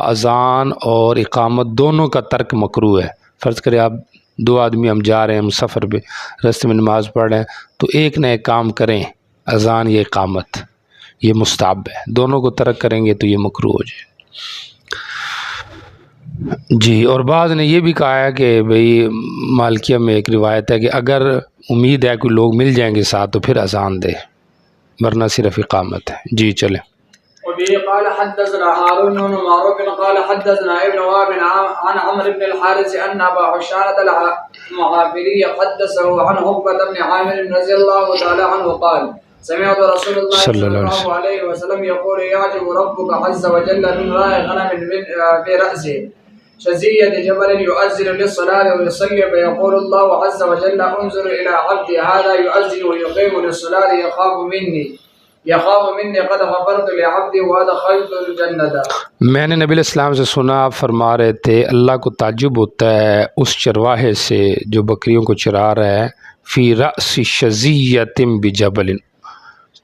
اذان اور اقامت دونوں کا ترک مکروہ ہے۔ فرض کرے آپ 2 آدمی ہم جا رہے ہیں، ہم سفر پہ راستے میں نماز پڑھ رہے ہیں، تو ایک نہ ایک کام کریں، اذان یا اقامت، یہ مستحب ہے، دونوں کو ترک کریں گے تو یہ مکروہ ہو جائے۔ جی، اور بعض نے یہ بھی کہا ہے کہ بھئی مالکیہ میں ایک روایت ہے کہ اگر امید ہے کہ لوگ مل جائیں گے ساتھ تو پھر اذان دے، ورنہ صرف اقامت ہے۔ جی چلیں۔ وبه قال حدثنا هارون بن معروف قال حدثنا ابن وهب عن عمرو بن الحارث ان ابا عشانة المعافري حدثه عن عقبة بن عامر رضي الله تعالى عنه قال سمعت رسول الله صلى الله عليه وسلم يقول يعجب ربك عز وجل من راعي غنم في رأسه شزية جبل يؤذن للصلاة ويصلي فيقول الله عز وجل انظر إلى عبدي هذا يؤذن ويقيم للصلاة يخاف مني قد غفرت لعبدي وادخلت الجنة۔ میں نے نبی الاسلام سے سنا، آپ فرما رہے تھے اللہ کو تعجب ہوتا ہے اس چرواہے سے جو بکریوں کو چرا رہا ہے، فی رأس شزیۃ بجبل،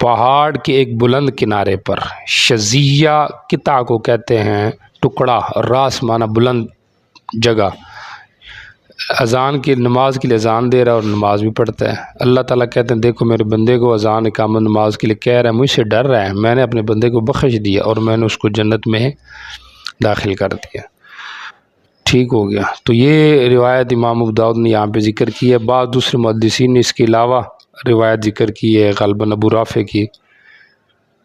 پہاڑ کے ایک بلند کنارے پر۔ شزیہ قطع کو کہتے ہیں ٹکڑا، راس معنی بلند جگہ۔ اذان کی نماز کے لیے اذان دے رہا ہے اور نماز بھی پڑھتا ہے۔ اللہ تعالیٰ کہتے ہیں دیکھو میرے بندے کو اذان اقامت نماز کے لیے کہہ رہا ہے، مجھ سے ڈر رہا ہے، میں نے اپنے بندے کو بخش دیا اور میں نے اس کو جنت میں داخل کر دیا۔ ٹھیک ہو گیا۔ تو یہ روایت امام ابو داؤد نے یہاں پہ ذکر کی ہے، بعض دوسرے محدثین نے اس کے علاوہ روایت ذکر کی ہے، غالباً ابو رافع کی۔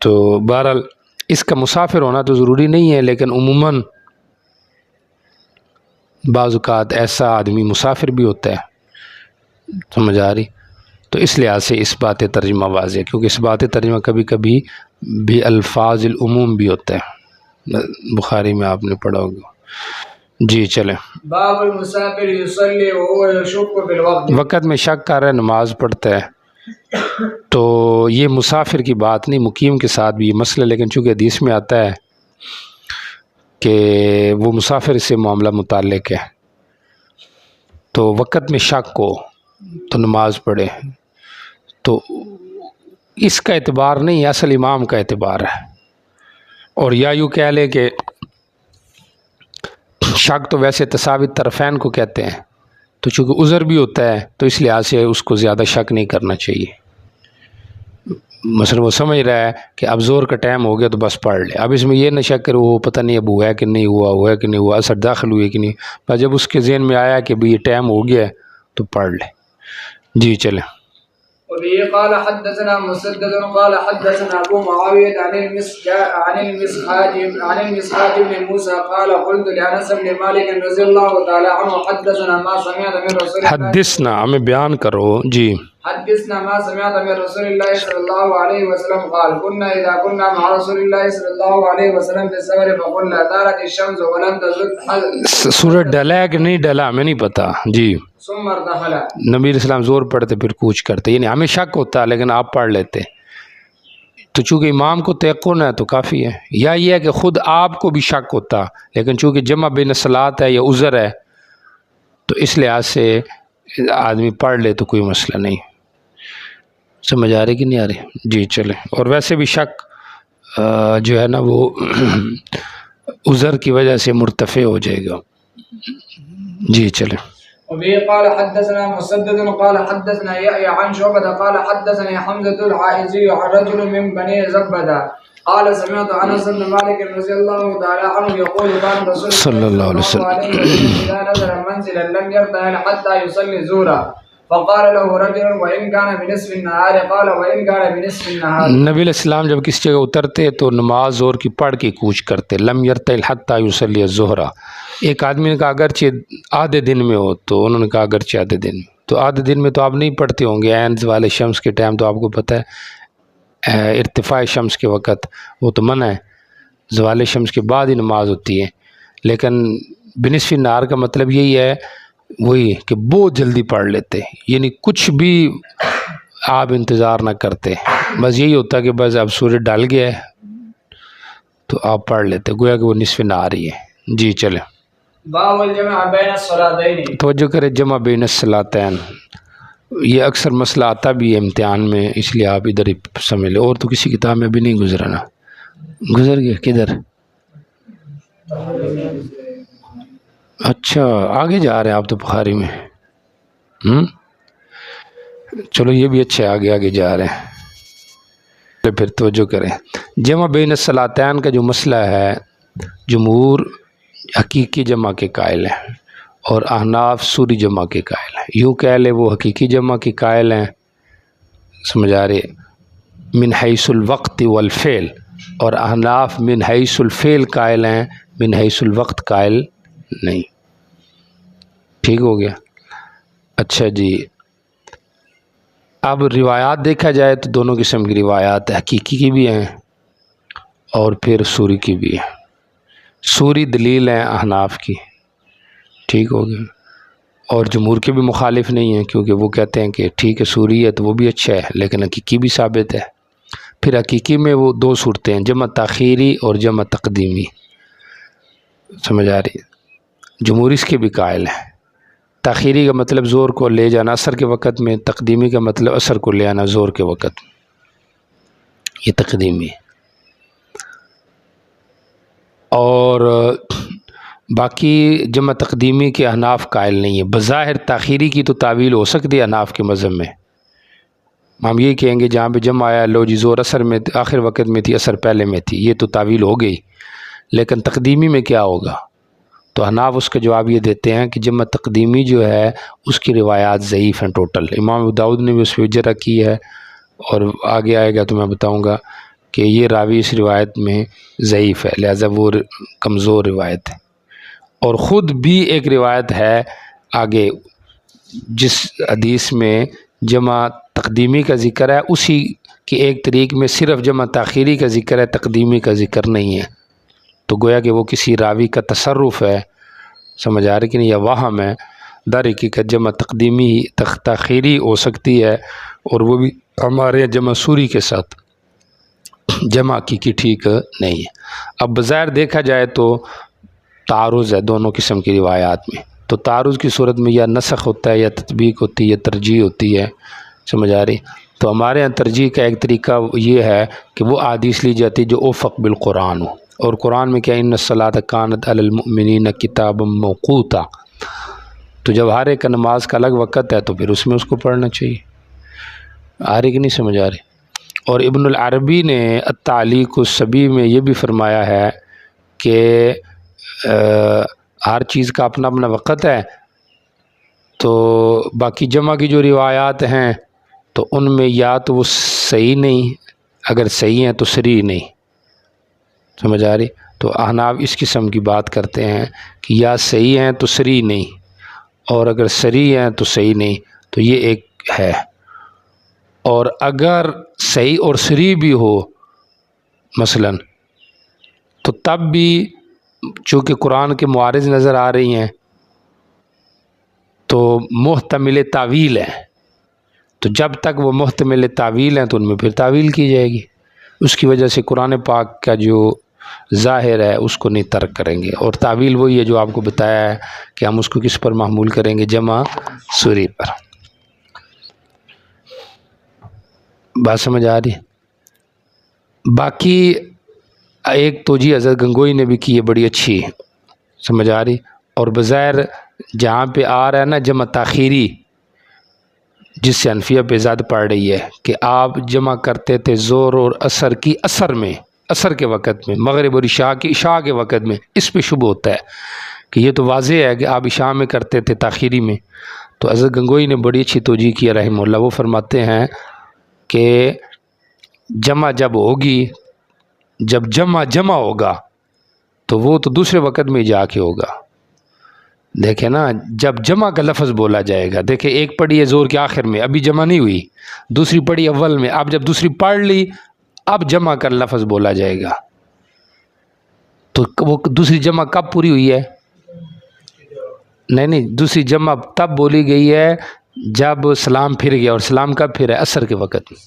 تو بہرحال اس کا مسافر ہونا تو ضروری نہیں ہے، لیکن عموماً بعض اوقات ایسا آدمی مسافر بھی ہوتا ہے، سمجھ آ رہی؟ تو اس لحاظ سے اس بات ترجمہ واضح ہے، کیونکہ اس بات ترجمہ کبھی کبھی بھی الفاظ العموم بھی ہوتا ہے، بخاری میں آپ نے پڑھا ہوگا۔ جی چلیں. باب المسافر يصلي وهو يشك في الوقت. وقت میں شک کر رہا ہے نماز پڑھتا ہے تو یہ مسافر کی بات نہیں، مقیم کے ساتھ بھی یہ مسئلہ، لیکن چونکہ حدیث میں آتا ہے کہ وہ مسافر سے معاملہ متعلق ہے، تو وقت میں شک ہو تو نماز پڑھے، تو اس کا اعتبار نہیں ہے، اصل امام کا اعتبار ہے. اور یا یوں کہہ لے کہ شک تو ویسے تساوی طرفین کو کہتے ہیں، تو چونکہ عذر بھی ہوتا ہے تو اس لحاظ سے اس کو زیادہ شک نہیں کرنا چاہیے. مثلا وہ سمجھ رہا ہے کہ اب زور کا ٹائم ہو گیا تو بس پڑھ لے، اب اس میں یہ نہ شک کرے وہ پتہ نہیں اب ہوا ہے کہ نہیں ہوا ہے کہ نہیں ہوا، اثر داخل ہوئی کہ نہیں، پر جب اس کے ذہن میں آیا کہ بھی یہ ٹائم ہو گیا ہے تو پڑھ لے. جی چلیں. وبه قال حدثنا مسدد قال حدثنا ابو معاويه عن المسحاج بن موسى قال قلت لانس بن مالك رضي الله تعالى عنه حدثنا ما سمعت من رسول الله، حدثنا ہمیں بیان کرو. جی حدثنا ما سمعت من رسول الله صلى الله عليه وسلم قال كنا اذا كنا مع رسول الله صلى الله عليه وسلم في السفر فقلنا دارت الشمس ولم تزل. سورج ڈلا ہے کہ نہیں ڈلا ہمیں نہیں پتا. جی ثم ارتحل. نبی علیہ السلام زور پڑھتے پھر کوچ کرتے، یعنی ہمیں شک ہوتا لیکن آپ پڑھ لیتے، تو چونکہ امام کو تیقن ہے تو کافی ہے. یا یہ ہے کہ خود آپ کو بھی شک ہوتا لیکن چونکہ جمع بین الصلاۃ ہے یا عذر ہے تو اس لحاظ سے آدمی پڑھ لے تو کوئی مسئلہ نہیں. سمجھ آ رہی کہ نہیں آ رہی؟ جی چلیں. اور ویسے بھی شک جو ہے نا وہ عذر کی وجہ سے مرتفع ہو جائے گا. جی چلیں. وبه قال حدثنا مسدد قال حدثنا يحيى عن شعبة قال حدثني حمزة العائزي عن رجل من بني زبدة قال سمعت انس بن مالك رضي الله تعالى عنه يقول كان رسول الله صلى الله عليه وسلم اذا نزل منزلا لم يرتحل حتى يصلي الظهر فقال له رجل وان كان بنصف النهار قال وان كان بنصف النهار. نبی علیہ السلام جب کسی جگہ اترتے تو نماز زور کی پڑھ کے کوچ کرتے. لم يرتحل حتى يصلي الظهر. ایک آدمی نے کہا اگرچہ آدھے دن میں ہو، تو انہوں نے کہا اگرچہ آدھے دن میں، تو آدھے دن میں تو آپ نہیں پڑھتے ہوں گے، عین زوال شمس کے ٹائم تو آپ کو پتہ ہے ارتفاع شمس کے وقت وہ تو منع ہے، زوال شمس کے بعد ہی نماز ہوتی ہے. لیکن بنصف النہار کا مطلب یہی ہے وہی کہ بہت جلدی پڑھ لیتے، یعنی کچھ بھی آپ انتظار نہ کرتے، بس یہی ہوتا کہ بس اب سورج ڈال گیا ہے تو آپ پڑھ لیتے، گویا کہ وہ نصف نہار ہی ہے. جی چلیں. باب الجمع بین الصلاتین. توجہ کرے جمع بین الصلاتین، یہ اکثر مسئلہ آتا بھی ہے امتحان میں، اس لیے آپ ادھر ہی سمجھ لیں. اور تو کسی کتاب میں بھی نہیں گزرا نا، گزر گیا کدھر؟ اچھا آگے جا رہے ہیں آپ تو بخاری میں. چلو یہ بھی اچھا ہے، آگے آگے جا رہے ہیں. پھر توجہ کریں، جمع بین الصلاتین کا جو مسئلہ ہے جمہور حقیقی جمع کے قائل ہیں اور احناف سوری جمع کے قائل ہیں. یوں کہہ لے وہ حقیقی جمع کے قائل ہیں، سمجھ آ رہے، من حیث الوقت والفعل، اور احناف من حیث الفعل قائل ہیں، من حیث الوقت قائل نہیں. ٹھیک ہو گیا. اچھا جی، اب روایات دیکھا جائے تو دونوں قسم کی روایات حقیقی کی بھی ہیں اور پھر سوری کی بھی ہیں. سوری دلیل ہیں احناف کی، ٹھیک ہو گیا، اور جمہور کے بھی مخالف نہیں ہیں، کیونکہ وہ کہتے ہیں کہ ٹھیک ہے سوری ہے تو وہ بھی اچھا ہے لیکن حقیقی بھی ثابت ہے. پھر حقیقی میں وہ دو صورتیں ہیں، جمع تاخیری اور جمع تقدیمی. سمجھ آ رہی ہے؟ جمہور اس کے بھی قائل ہیں. تاخیری کا مطلب زور کو لے جانا عصر کے وقت میں، تقدیمی کا مطلب عصر کو لے آنا زور کے وقت، یہ تقدیمی ہے. اور باقی جمع تقدیمی کے احناف قائل نہیں ہے. بظاہر تاخیری کی تو تعویل ہو سکتی ہے احناف کے مذہب میں، ہم یہ کہیں گے جہاں پہ جمع آیا لو جی زور عصر میں آخر وقت میں تھی عصر پہلے میں تھی، یہ تو تعویل ہو گئی. لیکن تقدیمی میں کیا ہوگا؟ تو احناف اس کا جواب یہ دیتے ہیں کہ جمع تقدیمی جو ہے اس کی روایات ضعیف ہیں ٹوٹل. امام ابو داؤد نے بھی اس پہ جرح کی ہے اور آگے آئے گا تو میں بتاؤں گا کہ یہ راوی اس روایت میں ضعیف ہے، لہذا وہ کمزور روایت ہے. اور خود بھی ایک روایت ہے آگے جس حدیث میں جمع تقدیمی کا ذکر ہے، اسی کے ایک طریق میں صرف جمع تاخیری کا ذکر ہے، تقدیمی کا ذکر نہیں ہے. تو گویا کہ وہ کسی راوی کا تصرف ہے سمجھ آ رہی کہ نہیں؟ یا وہم ہے، در حقیقت جمع تقدیمی تاخیری ہو سکتی ہے، اور وہ بھی ہمارے جمع سوری کے ساتھ، جمع کی ٹھیک نہیں ہے۔ اب بظاہر دیکھا جائے تو تعارض ہے دونوں قسم کی روایات میں، تو تعارض کی صورت میں یا نسخ ہوتا ہے، یا تطبیق ہوتی ہے، یا ترجیح ہوتی ہے، سمجھ آ رہی؟ تو ہمارے یہاں ترجیح کا ایک طریقہ یہ ہے کہ وہ احادیث لی جاتی ہے جو اوفق بالقرآن ہو، اور قرآن میں کیا ان الصلاۃ کانت علی المؤمنین کتابا موقوتا، تو جب ہر ایک نماز کا الگ وقت ہے تو پھر اس میں اس کو پڑھنا چاہیے۔ آ رہی کہ نہیں سمجھ آ رہی؟ اور ابن العربی نے التعلیق الصبی میں یہ بھی فرمایا ہے کہ ہر چیز کا اپنا اپنا وقت ہے، تو باقی جمع کی جو روایات ہیں تو ان میں یا تو وہ صحیح نہیں، اگر صحیح ہیں تو صریح نہیں، سمجھ آ رہی؟ تو احناف اس قسم کی بات کرتے ہیں کہ یا صحیح ہیں تو صریح نہیں، اور اگر صریح ہیں تو صحیح نہیں، تو یہ ایک ہے۔ اور اگر صحیح اور صریح بھی ہو مثلا، تو تب بھی چونکہ قرآن کے معارض نظر آ رہی ہیں تو محتمل تعویل ہے، تو جب تک وہ محتمل تعویل ہیں تو ان میں پھر تعویل کی جائے گی، اس کی وجہ سے قرآن پاک کا جو ظاہر ہے اس کو نہیں ترک کریں گے، اور تعویل وہی ہے جو آپ کو بتایا ہے کہ ہم اس کو کس پر محمول کریں گے، جمع سوری پر۔ بات سمجھ آ رہی؟ باقی ایک توجیہ حضرت گنگوئی نے بھی کی ہے بڑی اچھی، سمجھ آ رہی؟ اور بظاہر جہاں پہ آ رہا ہے نا جمع تاخیری، جس سے حنفیہ پہ زیادہ پڑ رہی ہے کہ آپ جمع کرتے تھے زور اور عصر کی عصر میں، عصر کے وقت میں، مغرب اور عشاء کی عشاء کے وقت میں، اس پہ شبہ ہوتا ہے کہ یہ تو واضح ہے کہ آپ عشاء میں کرتے تھے تاخیری میں۔ تو حضرت گنگوئی نے بڑی اچھی توجیہ کی رحمہ اللہ، وہ فرماتے ہیں کہ جمع جب ہوگی، جب جمع ہوگا تو وہ تو دوسرے وقت میں جا کے ہوگا۔ دیکھیں نا، جب جمع کا لفظ بولا جائے گا، دیکھیں ایک پڑھی ہے زور کے آخر میں، ابھی جمع نہیں ہوئی، دوسری پڑھی اول میں، اب جب دوسری پڑھ لی اب جمع کا لفظ بولا جائے گا، تو وہ دوسری جمع کب پوری ہوئی ہے؟ نہیں، دوسری جمع تب بولی گئی ہے جب سلام پھر گیا، اور سلام کب پھر ہے؟ عصر کے وقت میں۔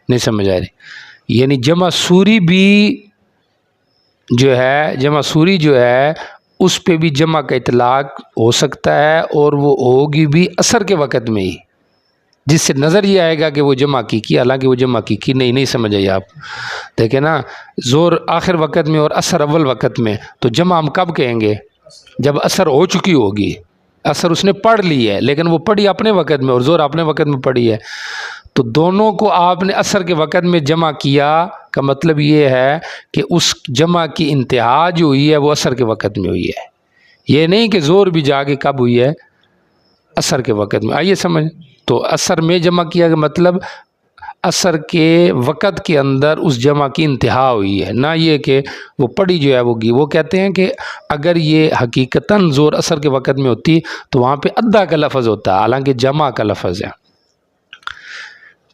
نہیں سمجھ آ رہی؟ یعنی جمع سوری بھی جو ہے، جمع سوری جو ہے اس پہ بھی جمع کا اطلاق ہو سکتا ہے، اور وہ ہوگی بھی عصر کے وقت میں ہی، جس سے نظر یہ آئے گا کہ وہ جمع کی، حالانکہ وہ جمع کی نہیں سمجھ آئی آپ؟ دیکھیں نا، زور آخر وقت میں اور عصر اول وقت میں، تو جمع ہم کب کہیں گے؟ جب عصر ہو چکی ہوگی، عصر اس نے پڑھ لی ہے لیکن وہ پڑھی اپنے وقت میں اور زور اپنے وقت میں پڑھی ہے، تو دونوں کو آپ نے عصر کے وقت میں جمع کیا کا مطلب یہ ہے کہ اس جمع کی انتہا جو ہوئی ہے وہ عصر کے وقت میں ہوئی ہے، یہ نہیں کہ زور بھی جا کے کب ہوئی ہے؟ عصر کے وقت میں۔ آئیے سمجھ؟ تو عصر میں جمع کیا کا مطلب عصر کے وقت کے اندر اس جمع کی انتہا ہوئی ہے، نہ یہ کہ وہ پڑھی جو ہے وہ کہتے ہیں کہ اگر یہ حقیقتاً زور عصر کے وقت میں ہوتی تو وہاں پہ ادا کا لفظ ہوتا، حالانکہ جمع کا لفظ ہے۔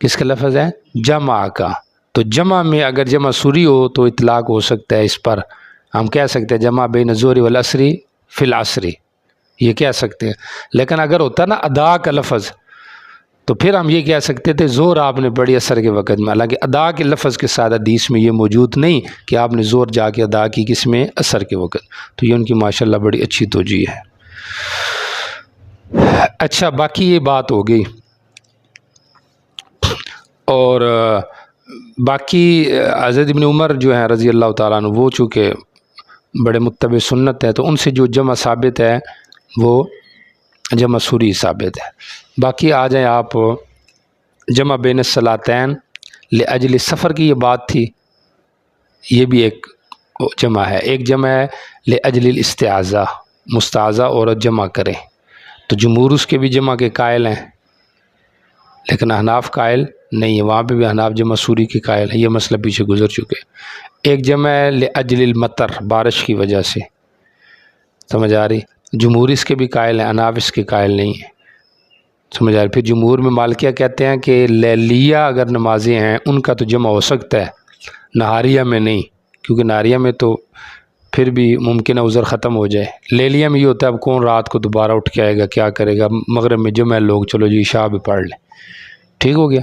کس کا لفظ ہے؟ جمع کا۔ تو جمع میں اگر جمع سوری ہو تو اطلاق ہو سکتا ہے اس پر، ہم کہہ سکتے ہیں جمع بین الظہر والعصر فی العصر، یہ کہہ سکتے ہیں، لیکن اگر ہوتا نا ادا کا لفظ تو پھر ہم یہ کہہ سکتے تھے زور آپ نے پڑھی عصر کے وقت میں، حالانکہ ادا کے لفظ کے ساتھ حدیث میں یہ موجود نہیں کہ آپ نے زور جا کے ادا کی کس میں؟ عصر کے وقت۔ تو یہ ان کی ماشاءاللہ بڑی اچھی توجیہ ہے۔ اچھا، باقی یہ بات ہو گئی، اور باقی حضرت ابن عمر جو ہیں رضی اللہ تعالیٰ عنہ، وہ چونکہ بڑے متبع سنت ہیں تو ان سے جو جمع ثابت ہے وہ جمع سوری ثابت ہے۔ باقی آ جائیں آپ، جمع بین الصلاتین لاجل سفر کی یہ بات تھی، یہ بھی ایک جمع ہے۔ ایک جمع ہے لاجل الاستعاذہ، مستعاذہ عورت جمع کرے، تو جمہور اس کے بھی جمع کے قائل ہیں، لیکن احناف قائل نہیں ہے، وہاں پہ بھی احناف جمع سوری کے قائل ہیں، یہ مسئلہ پیچھے گزر چکے۔ ایک جمع ہے لاجل المطر، بارش کی وجہ سے، سمجھ آ رہی؟ جمہور اس کے بھی قائل ہیں، احناف اس کے قائل نہیں ہیں، سمجھ آ رہی؟ پھر جمہور میں مالکیہ کہتے ہیں کہ لیلیہ اگر نمازیں ہیں ان کا تو جمع ہو سکتا ہے، نہاریہ میں نہیں، کیونکہ نہاریہ میں تو پھر بھی ممکن ہے عذر ختم ہو جائے۔ لیلیہ میں یہ ہوتا ہے اب کون رات کو دوبارہ اٹھ کے آئے گا، کیا کرے گا، مغرب میں جمعہ لوگ چلو جی عشاء بھی پڑھ لیں، ٹھیک ہو گیا۔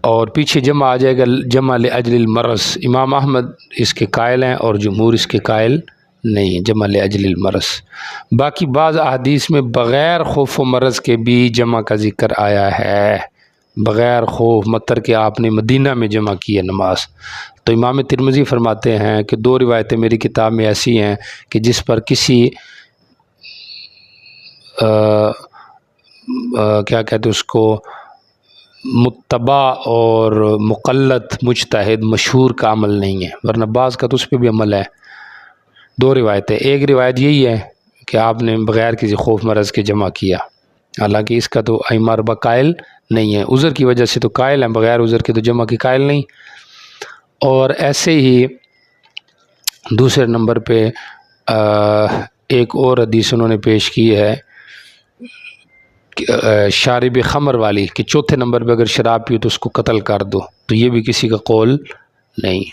اور پیچھے جمع آ جائے گا جمع لاجل المرض، امام احمد اس کے قائل ہیں اور جمہور اس کے قائل نہیں، جمع لاجل المرض۔ باقی بعض احادیث میں بغیر خوف و مرض کے بھی جمع کا ذکر آیا ہے، بغیر خوف مطر کے آپ نے مدینہ میں جمع کی ہے نماز۔ تو امام ترمذی فرماتے ہیں کہ 2 روایتیں میری کتاب میں ایسی ہیں کہ جس پر کسی کیا کہتے اس کو متبع اور مقلد مجتہد مشہور کا عمل نہیں ہے، ورنہ بعض کا تو اس پہ بھی عمل ہے۔ 2 روایتیں، ایک روایت یہی ہے کہ آپ نے بغیر کسی خوف مرض کے جمع کیا، حالانکہ اس کا تو ائمہ 4 قائل نہیں ہے، عذر کی وجہ سے تو قائل ہیں، بغیر عذر کے تو جمع کی قائل نہیں۔ اور ایسے ہی دوسرے نمبر پہ ایک اور حدیث انہوں نے پیش کی ہے شارب خمر والی، کہ چوتھے نمبر پہ اگر شراب پیو تو اس کو قتل کر دو، تو یہ بھی کسی کا قول نہیں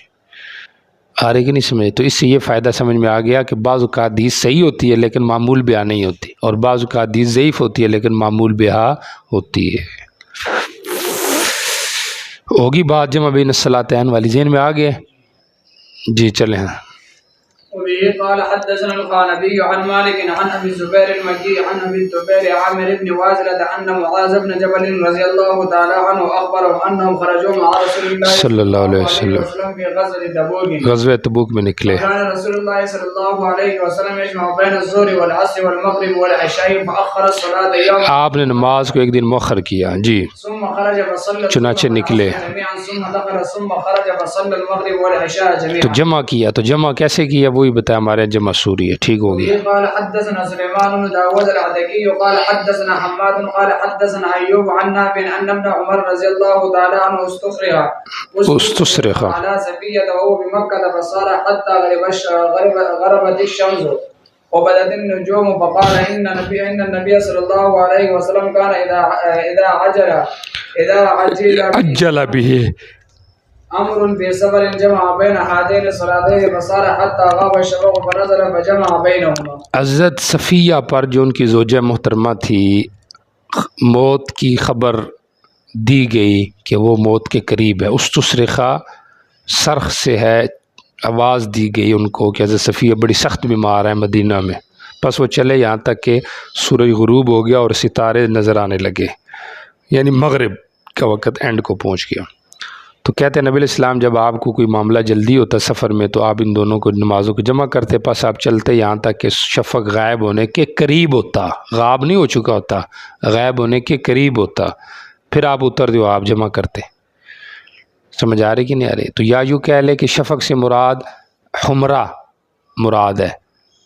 آ رہی کہ نہیں سمجھ۔ تو اس سے یہ فائدہ سمجھ میں آ گیا کہ بعض اوقات حدیث صحیح ہوتی ہے لیکن معمول بہا نہیں ہوتی، اور بعض اوقات حدیث ضعیف ہوتی ہے لیکن معمول بہا ہوتی ہے۔ ہوگی بات جمع بین الصلاتین والی ذہن میں آ گئے؟ جی چلیں۔ وبه قال حدثنا القعنبي عن مالك عن ابي الزبير المكي عن ابي الزبير عامر بن وازلة ان معاذ بن جبل رضي الله تعالى عنه اخبره انهم خرجوا مع رسول الله صلی اللہ علیہ وسلم في غزوة تبوک، غزوہ تبوک میں نکلے۔ كان رسول الله صلى الله عليه وسلم يجمع بين الظهر والعصر والمغرب والعشاء فاخر الصلاة يوم، آپ نے نماز کو ایک دن مؤخر کیا جی، ثم خرج فصلى چنانچہ نکلے جميعا ثم دخل ثم خرج فصلى المغرب والعشاء جميعا۔ تو جمع کیا، تو جمع کیسے کیا وہی بتایا ہمارے جمع سوری ہے، ٹھیک ہو گیا۔ قال حدثنا سليمان بن داود العتكي قال حدثنا حماد قال حدثنا ايوب عن نافع ان ابن عمر رضي الله تعالى عنه استصرخ على سفية وهو بمكة فصار حتى غربت الشمس وبدت النجوم فقال ان النبي صلى الله عليه وسلم كان اذا عجل به امر بسفر جمع بین هاتین الصلاتین فصار حتی غاب الشفق فنزل فجمع بینهما۔ حضرت صفیہ پر جو ان کی زوجہ محترمہ تھی، موت کی خبر دی گئی کہ وہ موت کے قریب ہے، استصرخا سرخ سے ہے، آواز دی گئی ان کو کہ حضرت صفیہ بڑی سخت بیمار ہے مدینہ میں، بس وہ چلے یہاں تک کہ سورج غروب ہو گیا اور ستارے نظر آنے لگے، یعنی مغرب کا وقت اینڈ کو پہنچ گیا۔ تو کہتے ہیں نبی علیہ السلام جب آپ کو کوئی معاملہ جلدی ہوتا سفر میں تو آپ ان دونوں کو نمازوں کو جمع کرتے، پس آپ چلتے یہاں تک کہ شفق غائب ہونے کے قریب ہوتا، غائب نہیں ہو چکا ہوتا، غائب ہونے کے قریب ہوتا، پھر آپ اتر دو آپ جمع کرتے۔ سمجھ آ رہی کہ نہیں آ رہی؟ تو یا یوں کہہ لے کہ شفق سے مراد حمرہ مراد ہے،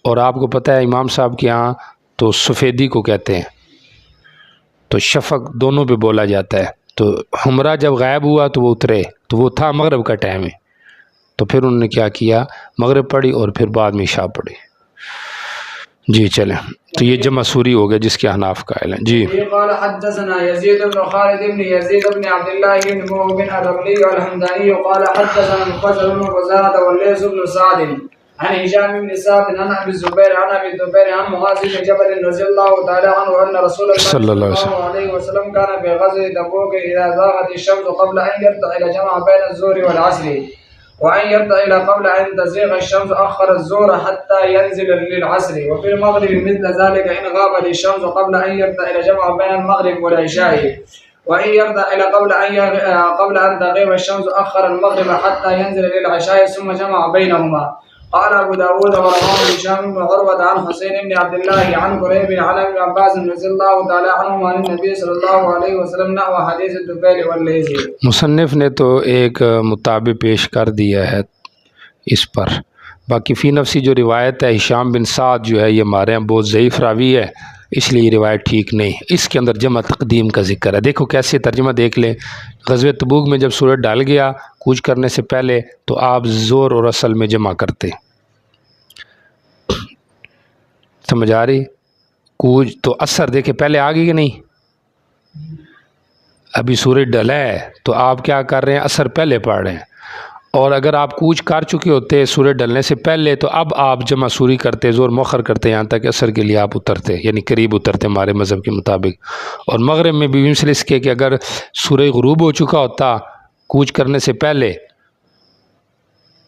اور آپ کو پتہ ہے امام صاحب کے ہاں تو سفیدی کو کہتے ہیں، تو شفق دونوں پہ بولا جاتا ہے۔ تو حمرہ جب غائب ہوا تو وہ اترے، تو وہ تھا مغرب کا ٹائم ہے، تو پھر انہوں نے کیا کیا، مغرب پڑھی اور پھر بعد میں عشاء پڑھی۔ جی چلیں، تو یہ جمع سوری ہو گیا جس کے حناف قائل ہیں۔ جی قال حدثنا يزيد بن خالد بن يزيد بن عبد الله بن موهب الرملي الحمداني قال حدثنا المفضل بن غزالة والليث بن سعد عن هشام بن سعد عن ابي الزبير عن معاذ بن جبل رضي الله تعالى عنه ان رسول الله صلى الله عليه وسلم كان في غزوة تبوك اذا زاغت الشمس قبل ان يرتحل جمع بين الظهر والعصر وان يرتحل قبل ان تزيغ الشمس اخر الظهر حتى ينزل للعصر وفي المغرب مثل ذلك ان غابت الشمس قبل ان يرتحل جمع بين المغرب والعشاء وان يرتحل قبل ان تغيب الشمس اخر المغرب حتى ينزل للعشاء ثم جمع بينهما۔ قال ابو داود ورواه هشام بن عروة عن حسين بن عبد الله عن قريب عن ابن عباس رضي الله تعالى عنهما عن النبي صلى الله عليه وسلم نحو حديث الطفيل والليث۔ مصنف نے تو ایک مطابق پیش کر دیا ہے اس پر، باقی فی نفسی جو روایت ہے ہشام بن سعد جو ہے یہ ہمارے ہیں بہت ضعیف راوی ہے، اس لیے یہ روایت ٹھیک نہیں، اس کے اندر جمع تقدیم کا ذکر ہے۔ دیکھو کیسے ترجمہ دیکھ لیں، غزوہ تبوک میں جب سورج ڈال گیا کوچ کرنے سے پہلے تو آپ زور اور اصل میں جمع کرتے، سمجھ آ رہی؟ کوچ تو اثر دیکھے پہلے آ گئی کہ نہیں، ابھی سورج ڈلا ہے تو آپ کیا کر رہے ہیں، اثر پہلے پڑھ رہے ہیں، اور اگر آپ کوچ کر چکے ہوتے سورج ڈلنے سے پہلے تو اب آپ جمع سوری کرتے، زور مؤخر کرتے یہاں تک عصر کے لیے آپ اترتے، یعنی قریب اترتے ہمارے مذہب کے مطابق۔ اور مغرب میں بھی مثل اس کے کہ اگر سورج غروب ہو چکا ہوتا کوچ کرنے سے پہلے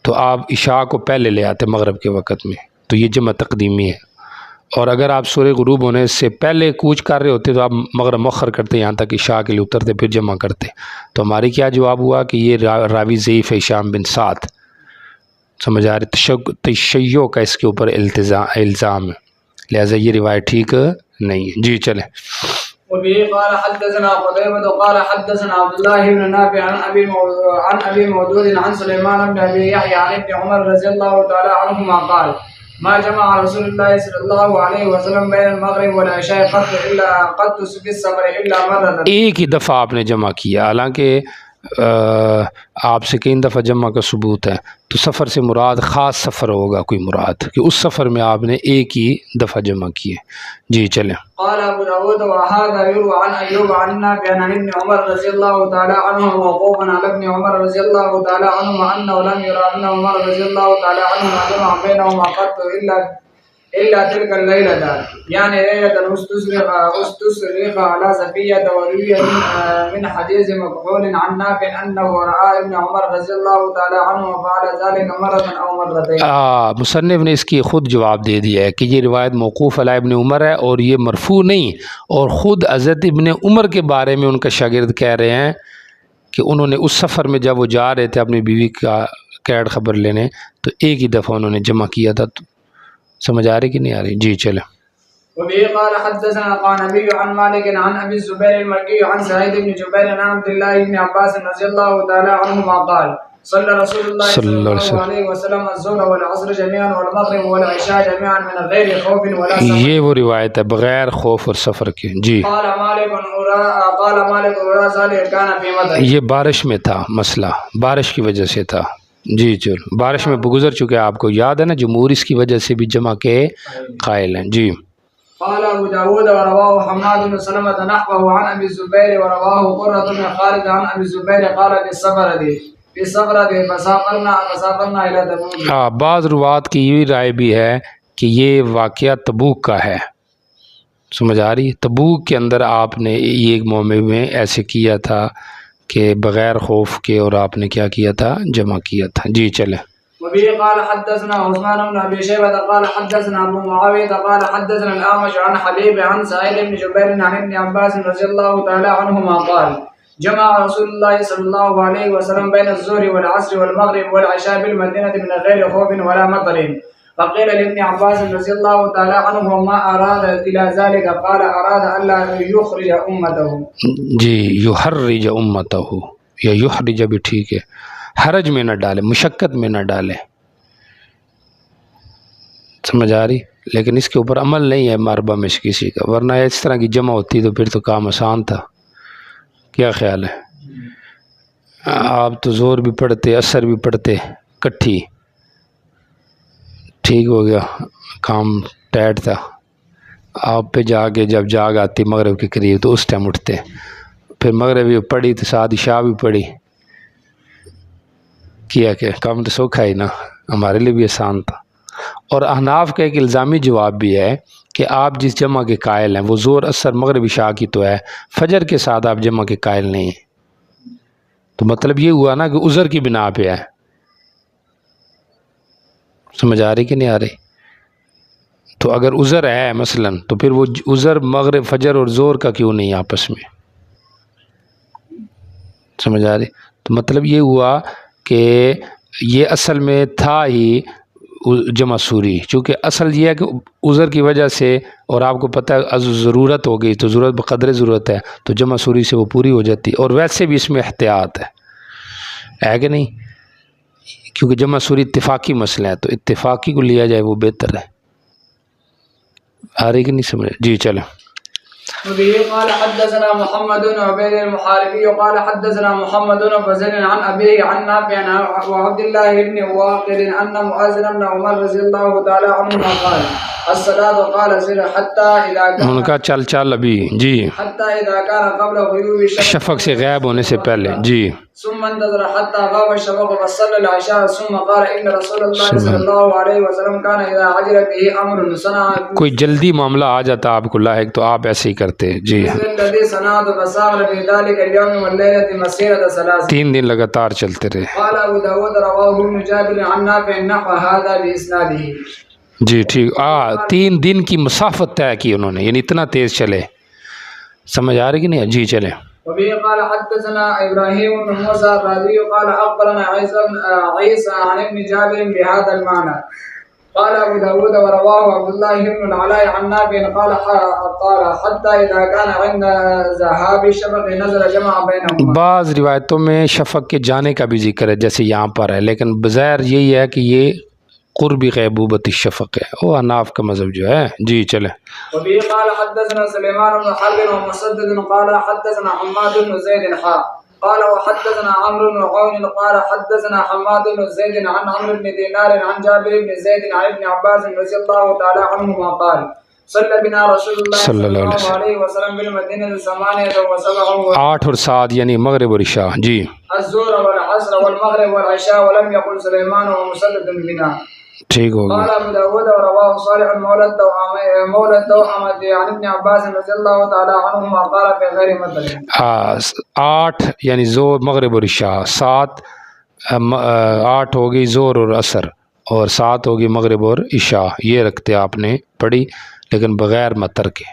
تو آپ عشاء کو پہلے لے آتے مغرب کے وقت میں، تو یہ جمع تقدیمی ہے۔ اور اگر آپ سورج غروب ہونے سے پہلے کوچ کر رہے ہوتے تو آپ مغرب مؤخر کرتے یہاں تک عشاء کے لیے اترتے پھر جمع کرتے۔ تو ہماری کیا جواب ہوا کہ یہ راوی ضعیف ہے ہشام بن سعد، سمجھ آ رہے، تشیع کا اس کے اوپر الزام ہے، لہٰذا یہ روایت ٹھیک نہیں ہے۔ جی چلیں۔ وبه قال حدثنا قتيبة قال حدثنا عبد الله بن نافع عن ابي مودود عن سليمان بن ابي يحيى عن ابن عمر رضي الله تعالى عنهما قال ما جمع رسول الله صلى الله عليه وسلم بين المغرب والعشاء قط في السفر الا مرة، ایک ہی دفعہ آپ نے جمع کیا، حالانکہ آپ سے کئی دفعہ جمع کا ثبوت ہے، تو سفر سے مراد خاص سفر ہوگا کوئی مراد کہ اس سفر میں آپ نے ایک ہی دفعہ جمع کیے۔ جی چلیں۔ قال ابو داود وهذا يروى عن ايوب عن نافع عن ابن عمر رضي الله تعالى عنه موقوفا على ابن عمر رضي الله تعالى عنهما انه لم يرى ابن عمر رضي الله تعالى عنهما جمع بينهما قط الا تلك الليله، يعني ليله استصرخ على صفيه، وروي من حديث مكحول عن نافع انه راى ابن عمر رضي الله تعالى عنه فعل ذلك مره او مرتين۔ مصنف نے اس کی خود جواب دے دیا ہے کہ یہ روایت موقوف علی ابن عمر ہے اور یہ مرفوع نہیں، اور خود حضرت ابن عمر کے بارے میں ان کا شاگرد کہہ رہے ہیں کہ انہوں نے اس سفر میں جب وہ جا رہے تھے اپنی بیوی کا قید خبر لینے تو ایک ہی دفعہ انہوں نے جمع کیا تھا۔ سمجھ آ رہی کہ نہیں آ رہی؟ جی چلیں۔ وبه قال حدثنا قانبي عن مالك عن ابي الزبير المكي عن سعيد بن جبير عن عبد الله بن عباس رضي الله تعالى عنهما قال صلى رسول الله صلى الله عليه وسلم الظهر والعصر جميعا والمغرب والعشاء جميعا من غير خوف ولا سفر۔ یہ وہ روایت ہے بغیر خوف اور سفر کے۔ جی قال مالك ذلك كان في مطر، یہ بارش میں تھا، مسئلہ بارش کی وجہ سے تھا۔ جی چلو، بارش میں گزر چکے، آپ کو یاد ہے نا، جمہور اس کی وجہ سے بھی جمع کے قائل ہیں۔ جی۔ قال ابو داود ورواه حماد بن سلمة نحوه عن ابي الزبير ورواه قرة بن خالد عن ابي الزبير قال في السفر فسافرنا الى تبوک۔ بعض روات کی یہ رائے بھی ہے کہ یہ واقعہ تبوک کا ہے، سمجھ آ رہی؟ تبوک کے اندر آپ نے ایک موقع میں ایسے کیا تھا کہ بغیر خوف کے، اور آپ نے کیا کیا تھا؟ جمع کیا تھا۔ جی چلیں۔ وبه قال حدثنا عثمان بن ابي شيبه قال حدثنا ابو معاويه قال حدثنا الاعمش عن حبيب عن سعيد بن جبير عن ابن عباس رضي الله تعالى عنهما قال جمع رسول الله صلى الله عليه وسلم بين الظهر والعصر والمغرب والعشاء بالمدينه من غير خوف ولا مطر، فقيل لابن عباس رضي الله تعالى عنه ما اراد الى ذلك قال اراد الا يخرج امته۔ جی، یحرج امته یا یحرج بھی ٹھیک ہے، حرج میں نہ ڈالے، مشقت میں نہ ڈالے، سمجھ آ رہی؟ لیکن اس کے اوپر عمل نہیں ہے مربع میں کسی کا، ورنہ اس طرح کی جمع ہوتی تو پھر تو کام آسان تھا۔ کیا خیال ہے؟ آپ تو زور بھی پڑھتے، اثر بھی پڑھتے کٹھی، ٹھیک ہو گیا، کام ٹائٹ تھا۔ آپ پہ جا کے جب جاگ آتی مغرب کے قریب تو اس ٹائم اٹھتے، پھر مغرب بھی پڑھی تو ساتھ عشاء بھی پڑھی، کیا کہ کام تو سوکھا ہی نا، ہمارے لیے بھی آسان تھا۔ اور احناف کا ایک الزامی جواب بھی ہے کہ آپ جس جمع کے قائل ہیں وہ زور اثر مغرب عشاء کی تو ہے، فجر کے ساتھ آپ جمع کے قائل نہیں ہیں، تو مطلب یہ ہوا نا کہ عذر کی بنا پہ ہے۔ سمجھ آ رہی کہ نہیں آ رہی؟ تو اگر عذر ہے مثلا تو پھر وہ عذر مغرب فجر اور زور کا کیوں نہیں آپس میں؟ سمجھ آ رہی؟ تو مطلب یہ ہوا کہ یہ اصل میں تھا ہی جمع سوری، چونکہ اصل یہ ہے کہ عذر کی وجہ سے، اور آپ کو پتہ ہے ضرورت ہو گئی تو ضرورت بقدر ضرورت ہے تو جمع سوری سے وہ پوری ہو جاتی، اور ویسے بھی اس میں احتیاط ہے کہ نہیں؟ کیونکہ جمع سوری اتفاقی مسئلہ ہے تو اتفاقی کو لیا جائے وہ بہتر ہے۔ آ رہی کہ نہیں سمجھ؟ جی چلیں۔ وبه قال حدثنا محمد بن عبيد المحاربي قال حدثنا محمد بن فضيل عن أبيه عن نافع وعبد الله بن واقد أن معاذ بن عمر رضي الله تعالى عنهما قال الصلاة قال زر حتى إذا ان كان کا چل چل ابھی جی حتى إذا كان قبل غيوب الشفق شفق سے غائب ہونے سے پہلے جی ثم انتظر حتى غاب الشفق فصلى العشاء ثم قال إن رسول الله صلى الله عليه وسلم كان إذا عجل به أمر صنع کوئی جلدی معاملہ آ جاتا آپ کو لاحق تو آپ ایسے ہی کرتے جی الذي صنعت فساغ في ذلك اليوم والليلة مسيرة 3 3 دن لگاتار چلتے رہے قال أبو داود رواه ابن جابر عن نافع نحو هذا بإسناده. جی ٹھیک 3 دن کی مسافت طے کی انہوں نے یعنی اتنا تیز چلے سمجھ آ رہی کہ نہیں جی چلیں وبه قال حدثنا إبراهيم بن موسى الرازي قال أخبرنا عيسى عن ابن جابر بهذا المعنى. قال أبو داود ورواه عبد الله بن العلاء عن نافع قال حتى إذا كان عند ذهاب الشفق نزل جمع بينهما. بعض روایتوں میں شفق کے جانے کا بھی ذکر ہے جیسے یہاں پر ہے لیکن بظاہر یہی ہے کہ یہ قرب غیبوبت الشفق ہے وہ حناف کا مذہب جو ہے جی چلیں وبه قال حدثنا سليمان بن حرب ومسدد قال حدثنا حماد بن زيد قال وحدثنا عمرو بن عون قال حدثنا حماد بن زيد عن عمرو بن دينار عن جابر بن زيد عن ابن عباس رضي الله تعالى عنهما قال صلى بنا رسول الله صلى الله عليه وسلم بالمدينة 78 8 اور 7 یعنی مغرب اور عشاء جی الظهر والعصر والمغرب والعشاء ولم يقل سليمان ومسدد بنا. ٹھیک ہو قال گیا ابو داود ورواه صالح مولى التوأمة عن ابن عباس رضي الله تعالى عنهما قال في غير مثل 8 یعنی ظہر مغرب اور عشاء 7 8 ہو گئی ظہر اور عصر اور 7 ہوگی مغرب اور عشاء یہ رکھتے آپ نے پڑھی لیکن بغیر متر کے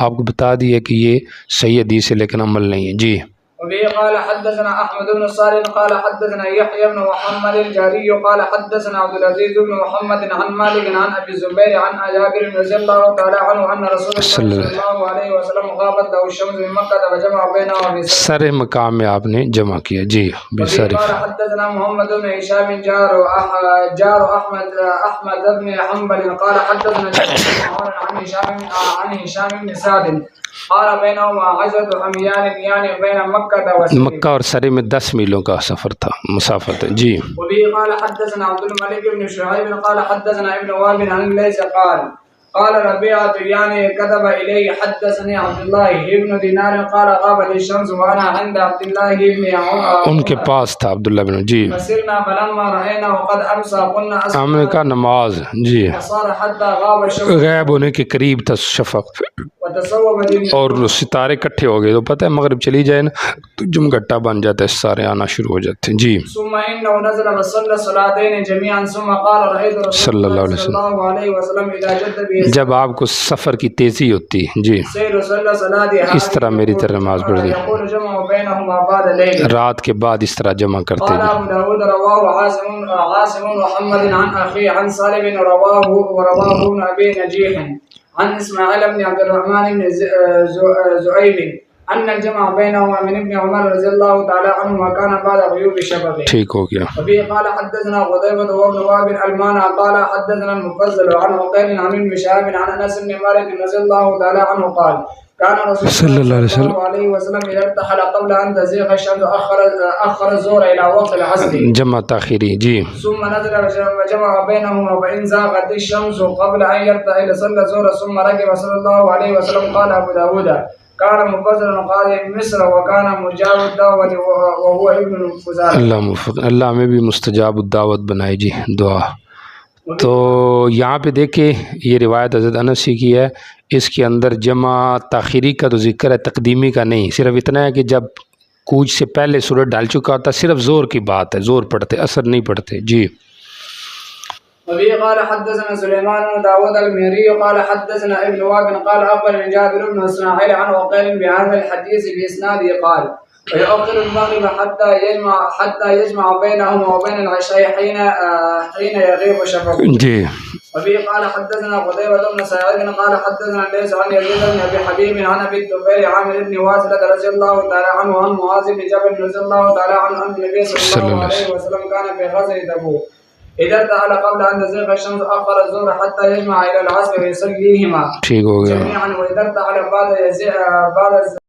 آپ کو بتا دیے کہ یہ صحیح حدیث ہے لیکن عمل نہیں ہے جی وبه قال حدثنا احمد بن صالح قال حدثنا يحيى بن محمد الجاري قال حدثنا عبد العزيز بن محمد عن مالك عن ابي الزبير عن جابر رضي الله تعالى عنه ان رسول الله صلى الله عليه وسلم غابت له الشمس من مكة وجمع بينها سر مقام میں آپ نے جمع کیا جی قال حدثنا محمد بن هشام جار احمد بن حنبل قال حدثنا عن هشام بن سعد قال بينهما عشرة أميال يعني بين مكة وسري. مکہ اور سرے میں 10 میلوں کا سفر تھا مسافت ہے جی وبه قال حدثنا عبد الملك بن شعيب قال حدثنا ابن وهب عن ليس قال ربيعة يعني كتب إلي حدثني عبد الله بن دينار قال غابت الشمس وأنا عند عبد الله بن عمر ان کے پاس تھا عبداللہ بن جی فسرنا فلما رأينا وقد أمسى قلنا ہم نے کہا نماز جی فصار حتى غاب الشمس غائب ہونے کے قریب تھا شفق اور ستارے کٹھے ہو گئے تو پتہ ہے مغرب چلی جائے نا تو جمگٹا بن جاتا ہے ستارے آنا شروع ہو جاتے ہیں جی ثم انه نزل وصلى الصلاتين جميعا ثم قال رأيت رسول الله صلى الله عليه وسلم اذا جد به جب آپ کو سفر کی تیزی ہوتی جی اس طرح میری طرح نماز پڑھ دی رات کے بعد اس طرح جمع کرتے قال ابو داود رواه عاصم محمد عن اخي عن صالح ورواه ابن ابي نجيح عن اسماعيل بن عبد الرحمن بن زؤيب ان الجمع بينهما من ابن عمر رضي الله تعالى عنهما كان بعد غيوب الشفق. ٹھیک ہو گیا. وفي قال حدثنا قتيبة وابن وهب المعنى قال حدثنا المفضل عن عقيل عن ابن شهاب عن انس بن مالك رضي الله تعالى عنه قال كان رسول الله صلى الله عليه وسلم اذا ارتحل قبل ان تزيغ الشمس اخر الظهر الى وقت العصر جمع تاخيري جي ثم نزل وجمع بينهما فان زاغت الشمس قبل ان يرتحل صلى الظهر ثم ركب صلى الله عليه وسلم. قال ابو داود كان مفضل قاضي مصر وكان مجاب الدعوة وهو ابن فزارة. اللہ میں بھی مستجاب الدعوت بنائے جی دعا. تو یہاں پہ دیکھیں یہ روایت حضرت انس کی ہے، اس کے اندر جمع تاخیری کا تو ذکر ہے، تقدیمی کا نہیں. صرف اتنا ہے کہ جب کوچ سے پہلے سورج ڈال چکا ہوتا صرف زور کی بات ہے، زور پڑھتے اثر نہیں پڑھتے جی. وبه قال حدثنا سليمان بن داود المهري قال حدثنا ابن وهب قال أخبرني جابر بن اسماعيل عن عقيل بهذا الحديث بإسناده قال ويؤخر المغرب حتى يجمع بينهما وبين العشاء حين يغيب الشفق. جی. وبه قال حدثنا قتيبة بن سعيد قال حدثنا ليس عن يزيد بن ابي حبيب عن ابي الدبير عامر بن واصلة رضي الله تعالى عنه عن معاذ بن جبل رضي الله تعالى عنه ان النبي صلى الله عليه وسلم كان في غزوة تبوك اذا ارتحل قبل ان تزيغ الشمس اخر الظهر حتى يجمع الى العصر ويصليهما ٹھیک ہو گیا. جميعا واذا ارتحل بعد